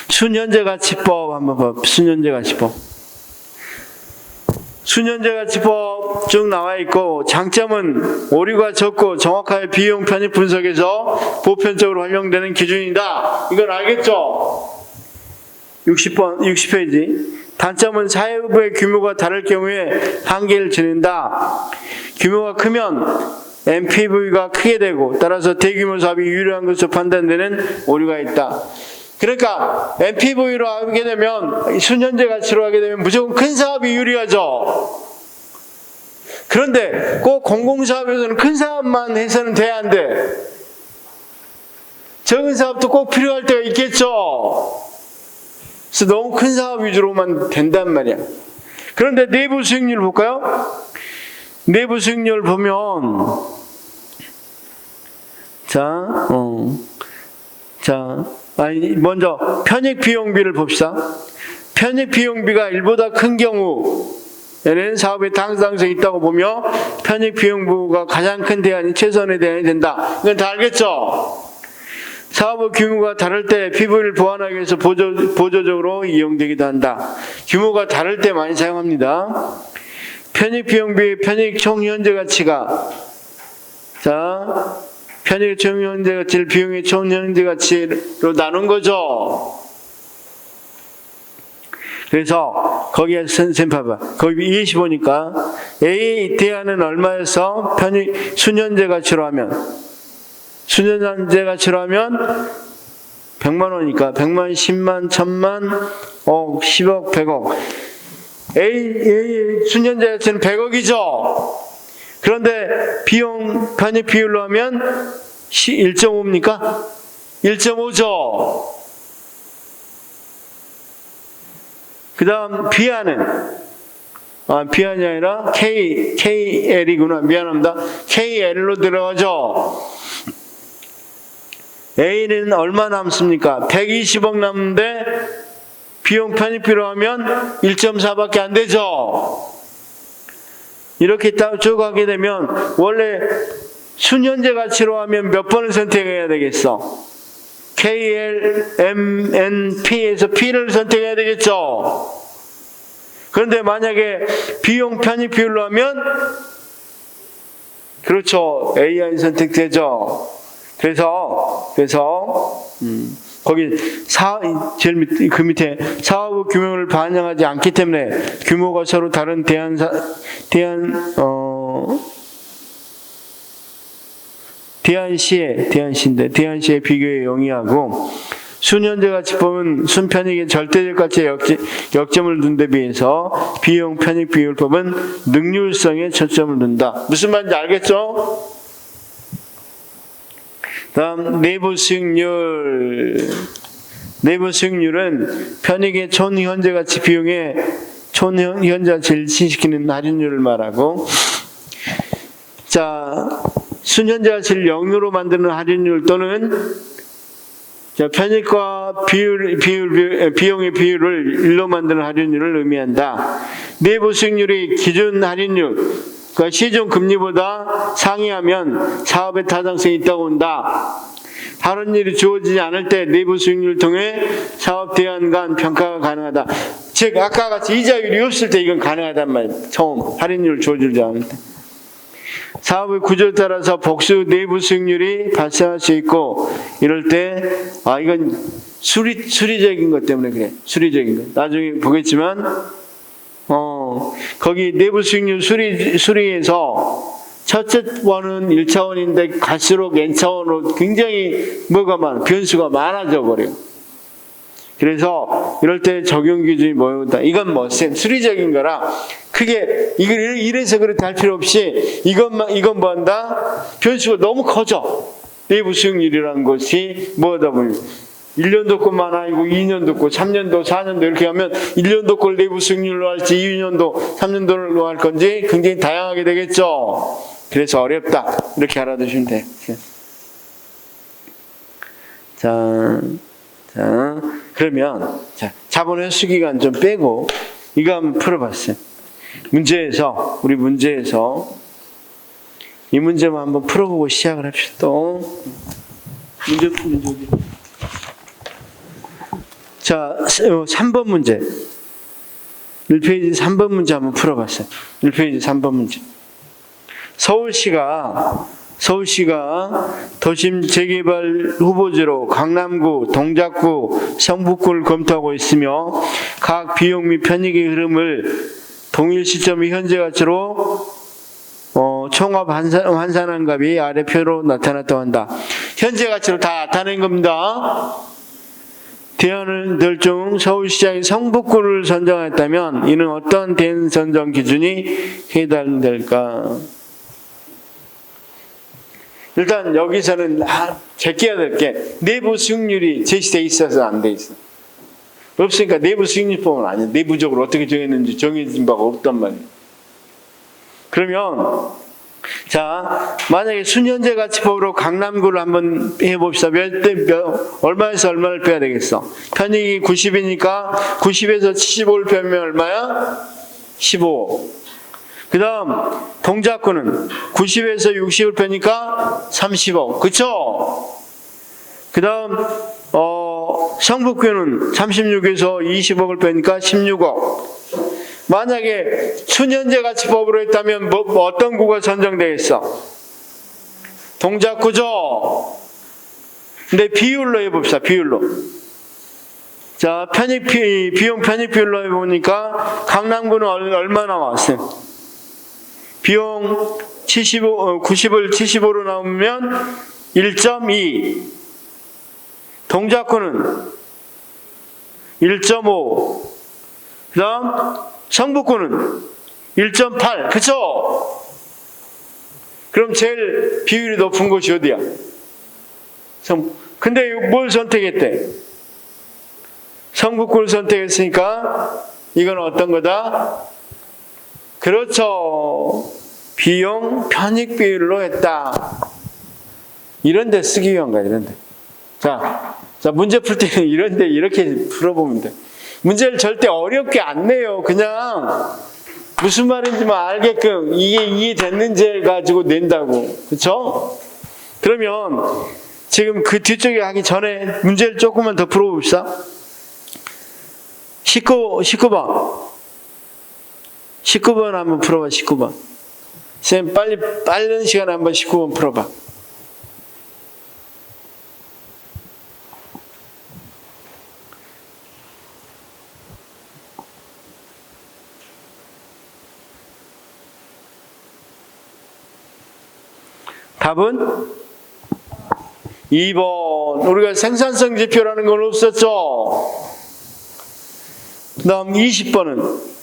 순현재가치법 한번 봐. 순현재가치법 쭉 나와 있고, 장점은 오류가 적고 정확하게 비용 편입 분석에서 보편적으로 활용되는 기준이다. 이건 알겠죠? 60페이지. 단점은 사회부의 규모가 다를 경우에 한계를 지닌다. 규모가 크면 NPV가 크게 되고 따라서 대규모 사업이 유리한 것으로 판단되는 오류가 있다. 그러니까 NPV로 하게 되면 순현재 가치로 하게 되면 무조건 큰 사업이 유리하죠. 그런데 꼭 공공사업에서는 큰 사업만 해서는 돼, 안 돼? 적은 사업도 꼭 필요할 때가 있겠죠. 그래서 너무 큰 사업 위주로만 된단 말이야. 그런데 내부 수익률 볼까요? 내부 수익률 보면 먼저 편익 비용비를 봅시다. 편익 비용비가 1보다 큰 경우에는 사업의 당사성이 있다고 보며 편익 비용부가 가장 큰 대안이 최선의 대안이 된다. 이건 다 알겠죠? 사업의 규모가 다를 때 PV를 보완하기 위해서 보조적으로 이용되기도 한다. 규모가 다를 때 많이 사용합니다. 편익 비용비, 편익 총 현재 가치가 편익의 총 현재 가치를 비용의 총 현재 가치로 나눈 거죠. 그래서 거기에 선생님 봐봐. 거기 25니까 A 대안은 얼마여서 편익 순현재 가치로 하면 100만 원이니까 100만, 10만, 1000만, 10억, 100억. A 순현재 가치는 100억이죠. 그런데 비용 편익 비율로 하면 1.5입니까? 1.5죠. 그 다음 B안은 B안이 아니라 KL이구나. 미안합니다. KL로 들어가죠. A는 얼마 남습니까? 120억 남는데 비용 편입비로 하면 1.4밖에 안 되죠. 이렇게 쭉 하게 되면 원래 순현재 가치로 하면 몇 번을 선택해야 되겠어? KL, M, N, P에서 P를 선택해야 되겠죠. 그런데 만약에 비용 편입 비율로 하면 그렇죠. AI 선택되죠. 그래서 거기 제일 밑에 사업의 규모를 반영하지 않기 때문에 규모가 서로 다른 대안시에 비교에 용이하고 순현재 가치 법은 순편익의 절대적 가치에 역점을 둔 데 비해서 비용 편익 비율법은 능률성에 초점을 둔다. 무슨 말인지 알겠죠? 다음 내부 수익률. 내부 수익률은 편익의 총 현재 가치 비용의 총 현재 가치를 일치시키는 할인율을 말하고, 순현재 가치를 0으로 만드는 할인율 또는 편익과 비용의 비율을 1로 만드는 할인율을 의미한다. 내부 수익률이 기준 할인율, 그러니까 시중 금리보다 상회하면 사업의 타당성이 있다고 본다. 할인율이 주어지지 않을 때 내부 수익률을 통해 사업 대안 간 평가가 가능하다. 즉 아까 같이 이자율이 없을 때 이건 가능하단 말이에요. 처음 할인율 주어지지 않을 때. 사업의 구조에 따라서 복수 내부 수익률이 발생할 수 있고, 이럴 때 이건 수리적인 것 때문에 그래. 수리적인 것. 나중에 보겠지만 거기 내부 수익률 수리에서 첫째 원은 1차원인데 갈수록 n차원으로 굉장히 변수가 많아져 버려요. 그래서 이럴 때 적용 기준이 뭐였다. 이건 수리적인 거라 크게 이래서 그렇게 할 필요 없이 이건 뭐한다? 변수가 너무 커져. 내부 수익률이라는 것이 뭐다 보니 1년도 것만 아니고 2년도 것, 3년도, 4년도 이렇게 하면 1년도 걸 내부 수익률로 할지 2년도, 3년도로 할 건지 굉장히 다양하게 되겠죠. 그래서 어렵다. 이렇게 알아두시면 돼요. 그러면 자본 회수 기간 좀 빼고 이거 한번 풀어봤어요. 우리 문제에서 이 문제만 한번 풀어보고 시작을 합시다. 또 문제 어디? 3번 문제. 1페이지 3번 문제 한번 풀어봤어요. 1페이지 3번 문제. 서울시가 도심 재개발 후보지로 강남구, 동작구, 성북구를 검토하고 있으며 각 비용 및 편익의 흐름을 동일 시점의 현재 가치로 총합 환산한 값이 아래 표로 나타났다고 한다. 현재 가치로 다 나타낸 겁니다. 대안들 중 서울시장이 성북구를 선정했다면 이는 어떤 대안 선정 기준이 해당될까? 일단 여기서는 제껴야 될 게 내부 수익률이 제시돼 있어서 안 돼 있어. 없으니까 내부 수익률법은 아니야. 내부적으로 어떻게 정했는지 정해진 바가 없단 말이야. 그러면 자, 만약에 순현재 가치법으로 강남구를 한번 해봅시다. 얼마에서 얼마를 빼야 되겠어? 편익이 90이니까 90에서 75를 빼면 얼마야? 15. 그 다음 동작구는 90에서 60을 빼니까 30억. 그쵸? 그 다음 성북구는 36에서 20억을 빼니까 16억. 만약에 순현재 가치법으로 했다면 어떤 구가 선정되겠어? 동작구죠? 근데 비율로 해봅시다. 비율로. 자, 비용 편익 비율로 해보니까 강남구는 얼마 나왔어요? 비용 90을 75로 나오면 1.2. 동작구는 1.5. 그 다음 성북구는 1.8. 그쵸? 그럼 제일 비율이 높은 곳이 어디야? 근데 뭘 선택했대? 성북구를 선택했으니까 이건 어떤 거다? 그렇죠. 비용 편익 비율로 했다. 이런 데 쓰기 위한 거야, 이런 데. 자, 문제 풀 때는 이런 데 이렇게 풀어보면 돼. 문제를 절대 어렵게 안 내요. 그냥 무슨 말인지만 알게끔 이게 이해됐는지 가지고 낸다고. 그쵸? 그러면 지금 그 뒤쪽에 하기 전에 문제를 조금만 더 풀어봅시다. 19번. 19번 한번 풀어봐, 19번. 선생님, 빠른 시간에 한번 19번 풀어봐. 답은 2번. 우리가 생산성 지표라는 건 없었죠? 그 다음 20번은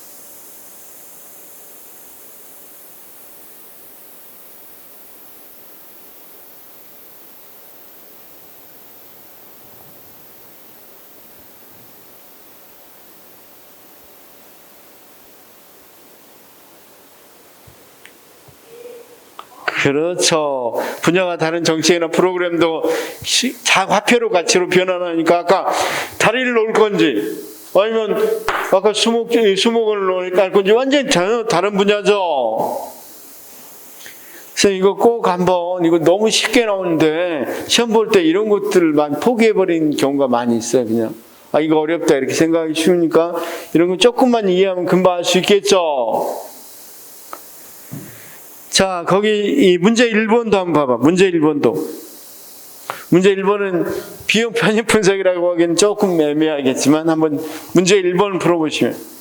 그렇죠. 분야가 다른 정책이나 프로그램도 화폐로 가치로 변환하니까 아까 다리를 놓을 건지 아니면 아까 수목을 할 건지 완전히 다른 분야죠. 그래서 이거 꼭 한번 이거 너무 쉽게 나오는데 시험 볼 때 이런 것들을 많이 포기해버린 경우가 많이 있어요. 그냥 이거 어렵다 이렇게 생각하기 쉬우니까 이런 거 조금만 이해하면 금방 할 수 있겠죠. 자, 거기 이 문제 1번도 한번 봐봐. 문제 1번도. 문제 1번은 비용 편익 분석이라고 하기엔 조금 애매하겠지만 한번 문제 1번 풀어보시면.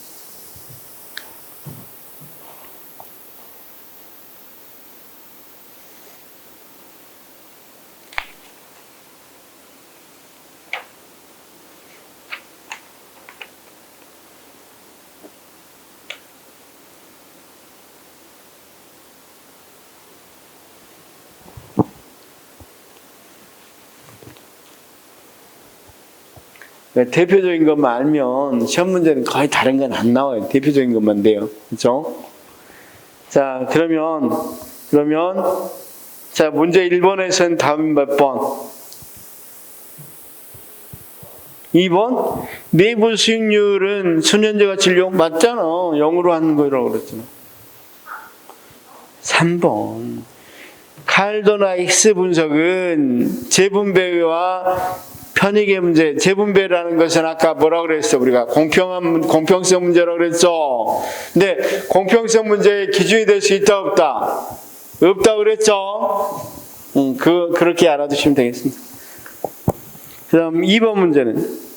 대표적인 것만 알면 시험 문제는 거의 다른 건 안 나와요. 대표적인 것만 돼요. 그렇죠? 자, 그러면 자, 문제 1번에서는 답은 몇 번? 2번? 내부 수익률은 순현재 가치를 0 맞잖아. 0으로 하는 거라고 그랬잖아. 3번. 칼도나 X 분석은 재분배와 편익의 문제, 재분배라는 것은 아까 뭐라 그랬어? 우리가 공평성 문제라고 그랬죠. 근데 공평성 문제의 기준이 될 수 있다, 없다? 없다 그랬죠. 그렇게 알아두시면 되겠습니다. 그 다음 2번 문제는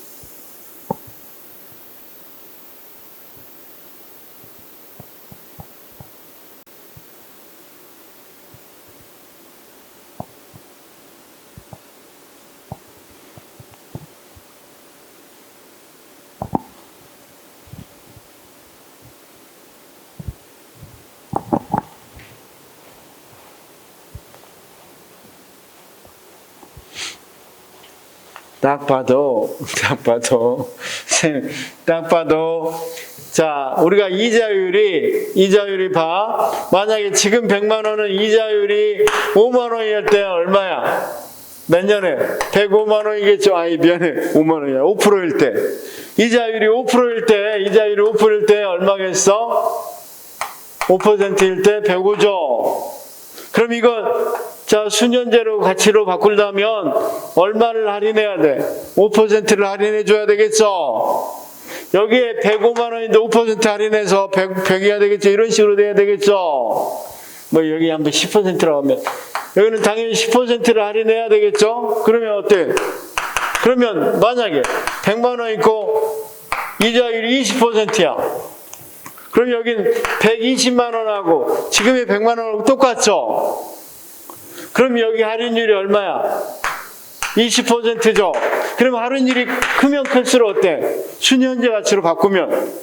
딱 봐도 자, 우리가 이자율이 봐. 만약에 지금 100만 원은 이자율이 5만 원일 때 얼마야? 몇 년에? 105만 원이겠죠? 아니, 미안해. 5만 원이야. 5%일 때. 이자율이 5%일 때 얼마겠어? 5%일 때 105죠. 그럼 이거 자, 수년제로 가치로 바꾸려면 얼마를 할인해야 돼? 5%를 할인해 줘야 되겠죠? 여기에 105만 원인데 5% 할인해서 100이야 되겠죠? 이런 식으로 돼야 되겠죠? 뭐 여기 한번 10%라고 하면 여기는 당연히 10%를 할인해야 되겠죠? 그러면 어때? 그러면 만약에 100만 원 있고 이자율이 20%야. 그럼 여긴 120만 원하고 지금의 100만 원하고 똑같죠? 그럼 여기 할인율이 얼마야? 20%죠? 그럼 할인율이 크면 클수록 어때? 수년제 가치로 바꾸면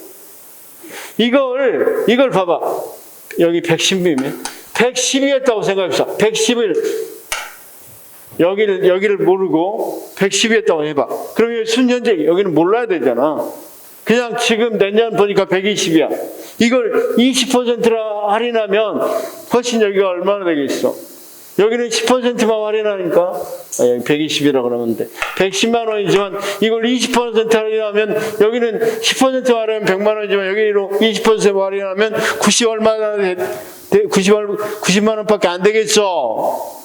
이걸 봐봐. 여기 110이면 110이었다고 생각해봅시다. 110을 여기를 모르고 110이었다고 해봐. 그러면 수년제 여기는 몰라야 되잖아. 그냥 지금 내년 보니까 120이야. 이걸 20%라 할인하면 훨씬 여기가 얼마나 되겠어? 여기는 10%만 할인하니까 여기 120이라고 그러면 돼. 110만 원이지만 이걸 20% 할인하면 여기는 10% 할인하면 100만 원이지만 여기로 20% 할인하면 90만 원밖에 안 되겠죠.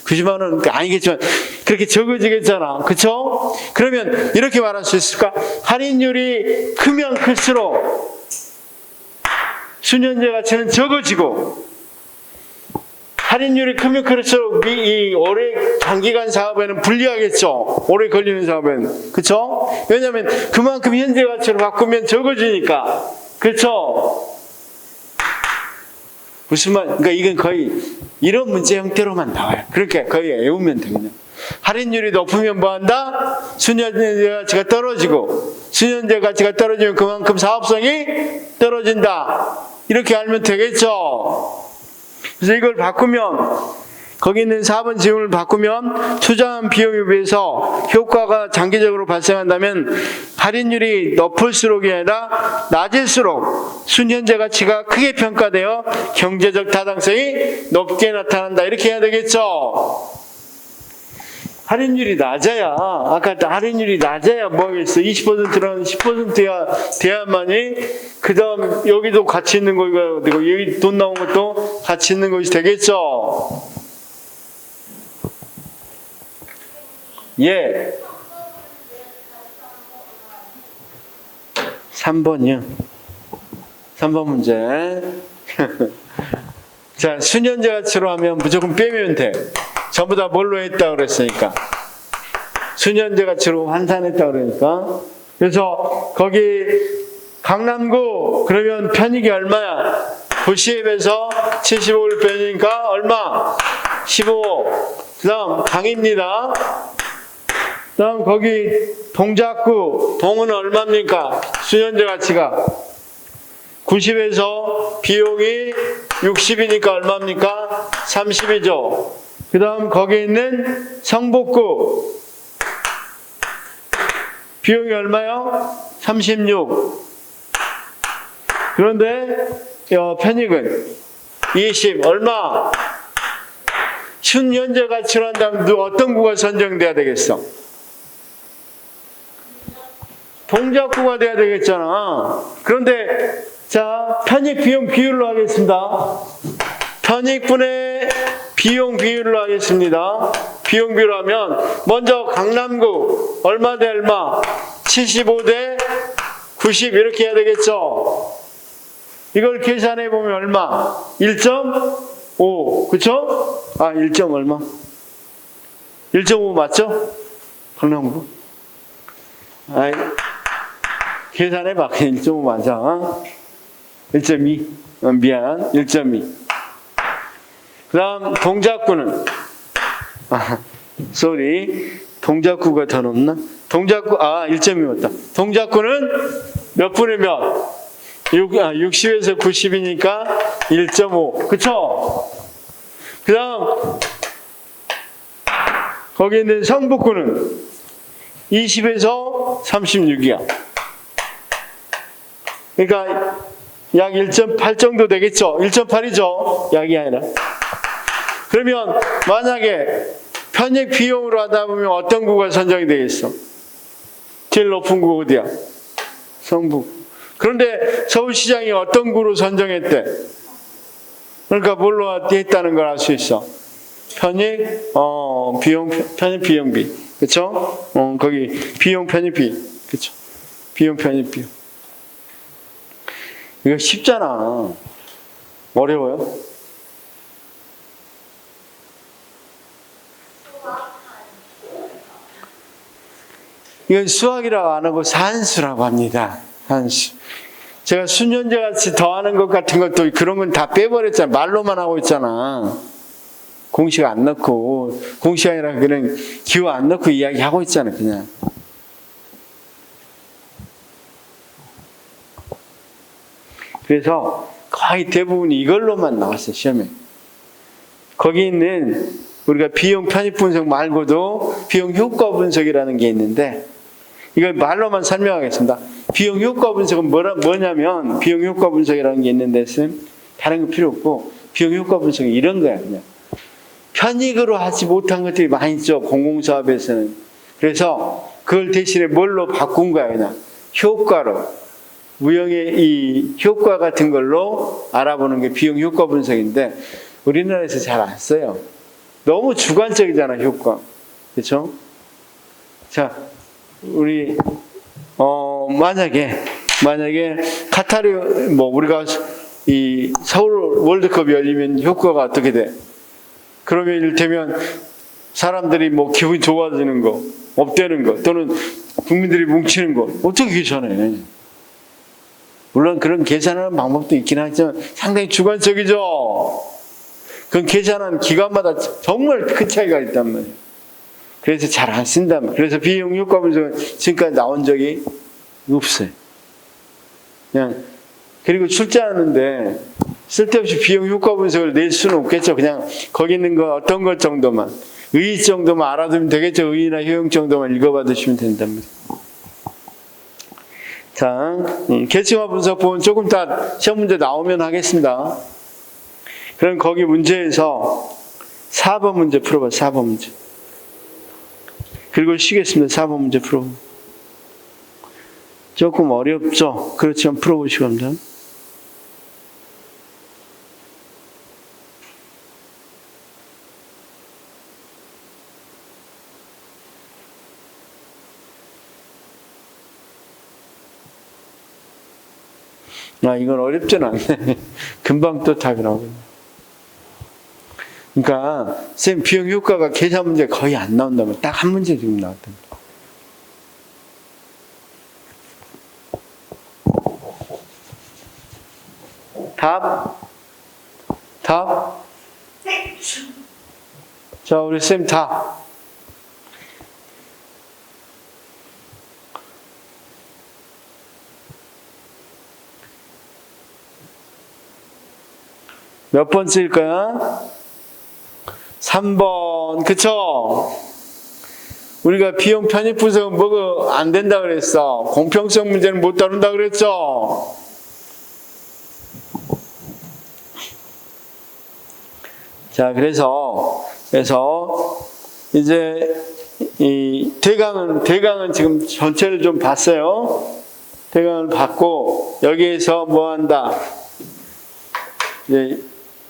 90만 원은 아니겠지만 그렇게 적어지겠잖아. 그쵸? 그러면 이렇게 말할 수 있을까? 할인율이 크면 클수록 수년제 가치는 적어지고 할인율이 크면 클수록 이 오래 장기간 사업에는 불리하겠죠. 오래 걸리는 사업에는. 그쵸? 왜냐하면 그만큼 현재 가치로 바꾸면 적어지니까. 그쵸? 무슨 말? 그러니까 이건 거의 이런 문제 형태로만 나와요. 그렇게 거의 외우면 되거든요. 할인율이 높으면 뭐한다? 수년제 가치가 떨어지고 수년제 가치가 떨어지면 그만큼 사업성이 떨어진다. 이렇게 알면 되겠죠. 그래서 이걸 바꾸면 거기 있는 4번 질문을 바꾸면 투자한 비용에 비해서 효과가 장기적으로 발생한다면 할인율이 높을수록이 아니라 낮을수록 순현재 가치가 크게 평가되어 경제적 타당성이 높게 나타난다. 이렇게 해야 되겠죠. 할인율이 낮아야 아까 할인율이 낮아야 뭐겠어. 20%는 10%야 돼야만이 그 다음 여기도 가치 있는 거가 되고 여기 돈 나온 것도 가치 있는 것이 되겠죠. 예. 3번이요. 3번 문제. 자, 수년제 가치로 하면 무조건 빼면 돼. 전부 다 뭘로 했다 그랬으니까. 수년제 가치로 환산했다 그러니까. 그래서 거기 강남구 그러면 편익이 얼마야? 90에서 75를 빼니까 얼마? 15. 그 다음 강입니다. 그 다음 거기 동작구 동은 얼마입니까? 수년제 가치가 90에서 비용이 60이니까 얼마입니까? 30이죠. 그 다음 거기 있는 성북구 비용이 얼마요? 36. 그런데 편익은 20. 얼마? 순현재 가치로 한다면 어떤 구가 선정돼야 되겠어? 동작구가 돼야 되겠잖아. 그런데 자, 편익 비용 비율로 하겠습니다. 편익분의 비용 비율로 하겠습니다. 비용비로 하면 먼저 강남구 얼마 대 얼마? 75 대 90 이렇게 해야 되겠죠. 이걸 계산해 보면 얼마? 1.5 그쵸? 1. 얼마? 1.5 맞죠? 강남구. 계산해 봐. 1.5 맞아. 1.2 미안 1.2. 그 다음 동작구는 동작구가 더 높나? 동작구 1.2 맞다. 동작구는 몇 분의 몇? 60에서 90이니까 1.5 그쵸? 그 다음 거기 있는 성북구는 20에서 36이야. 그러니까 약 1.8 정도 되겠죠? 1.8이죠? 약이 아니라. 그러면 만약에 편익 비용으로 하다 보면 어떤 구가 선정이 되겠어? 제일 높은 구 어디야? 성북. 그런데 서울시장이 어떤 구로 선정했대? 그러니까 뭘로 했다는 걸 알 수 있어? 편익, 편익 비용비. 그쵸? 거기 비용 편익비. 그쵸? 비용 편익 비용. 이거 쉽잖아. 어려워요? 이건 수학이라고 안 하고 산수라고 합니다. 산수. 제가 수년제 같이 더하는 것 같은 것도 그런 건 다 빼버렸잖아. 말로만 하고 있잖아. 공식 안 넣고, 공식 아니라 그냥 기호 안 넣고 이야기하고 있잖아, 그냥. 그래서 거의 대부분이 이걸로만 나왔어요, 시험에. 거기 있는 우리가 비용 편입 분석 말고도 비용 효과 분석이라는 게 있는데, 이걸 말로만 설명하겠습니다. 비용 효과 분석은 뭐냐면, 비용 효과 분석이라는 게 있는데, 다른 거 필요 없고, 비용 효과 분석이 이런 거야, 그냥. 편익으로 하지 못한 것들이 많이 있죠, 공공사업에서는. 그래서 그걸 대신에 뭘로 바꾼 거야, 그냥. 효과로. 무형의 이 효과 같은 걸로 알아보는 게 비용 효과 분석인데, 우리나라에서 잘 안 써요. 너무 주관적이잖아, 효과. 그렇죠? 자, 우리 만약에 카타르 우리가 이 서울 월드컵이 열리면 효과가 어떻게 돼? 그러면 이를테면 사람들이 기분이 좋아지는 거, 업되는 거, 또는 국민들이 뭉치는 거 어떻게 계산해? 물론 그런 계산하는 방법도 있긴 하지만 상당히 주관적이죠. 그건 계산하는 기관마다 정말 큰 차이가 있단 말이에요. 그래서 잘 안 쓴단 말이에요. 그래서 비용 효과 분석은 지금까지 나온 적이 없어요. 그냥 그리고 출제하는데 쓸데없이 비용 효과 분석을 낼 수는 없겠죠. 그냥 거기 있는 거 어떤 것 정도만, 의 정도만 알아두면 되겠죠. 의의나 효용 정도만 읽어받으시면 된단 말이에요. 자, 계층화 분석 부분 조금 더 시험 문제 나오면 하겠습니다. 그럼 거기 문제에서 4번 문제 풀어봐. 4번 문제. 그리고 쉬겠습니다. 4번 문제 풀어봐. 조금 어렵죠? 그렇지만 풀어보시기 합니다. 이건 어렵진 않네. 금방 또 답이 나오겠네. 그러니까 쌤 비용 효과가 계산 문제 거의 안 나온다면 딱 한 문제 지금 나왔답니다. 답? 자, 우리 쌤 답. 몇 번째일 거야? 3번. 그쵸? 우리가 비용 편입 분석은 뭐가 안 된다 그랬어. 공평성 문제는 못 다룬다 그랬죠? 자, 그래서 이제 이 대강은 지금 전체를 좀 봤어요. 대강을 봤고 여기에서 뭐 한다? 이제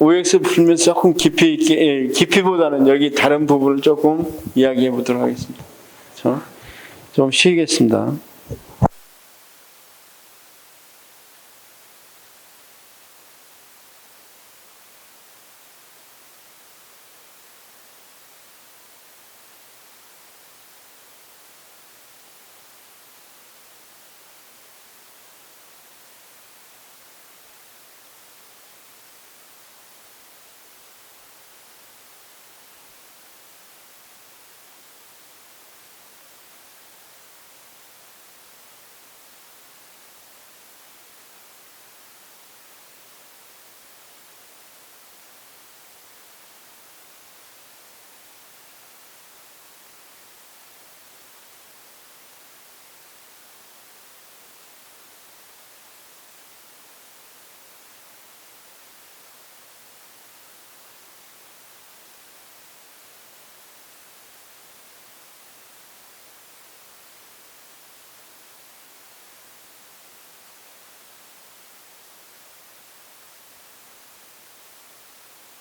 OX 풀면서 조금 깊이 있게, 깊이보다는 여기 다른 부분을 조금 이야기해 보도록 하겠습니다. 좀 쉬겠습니다.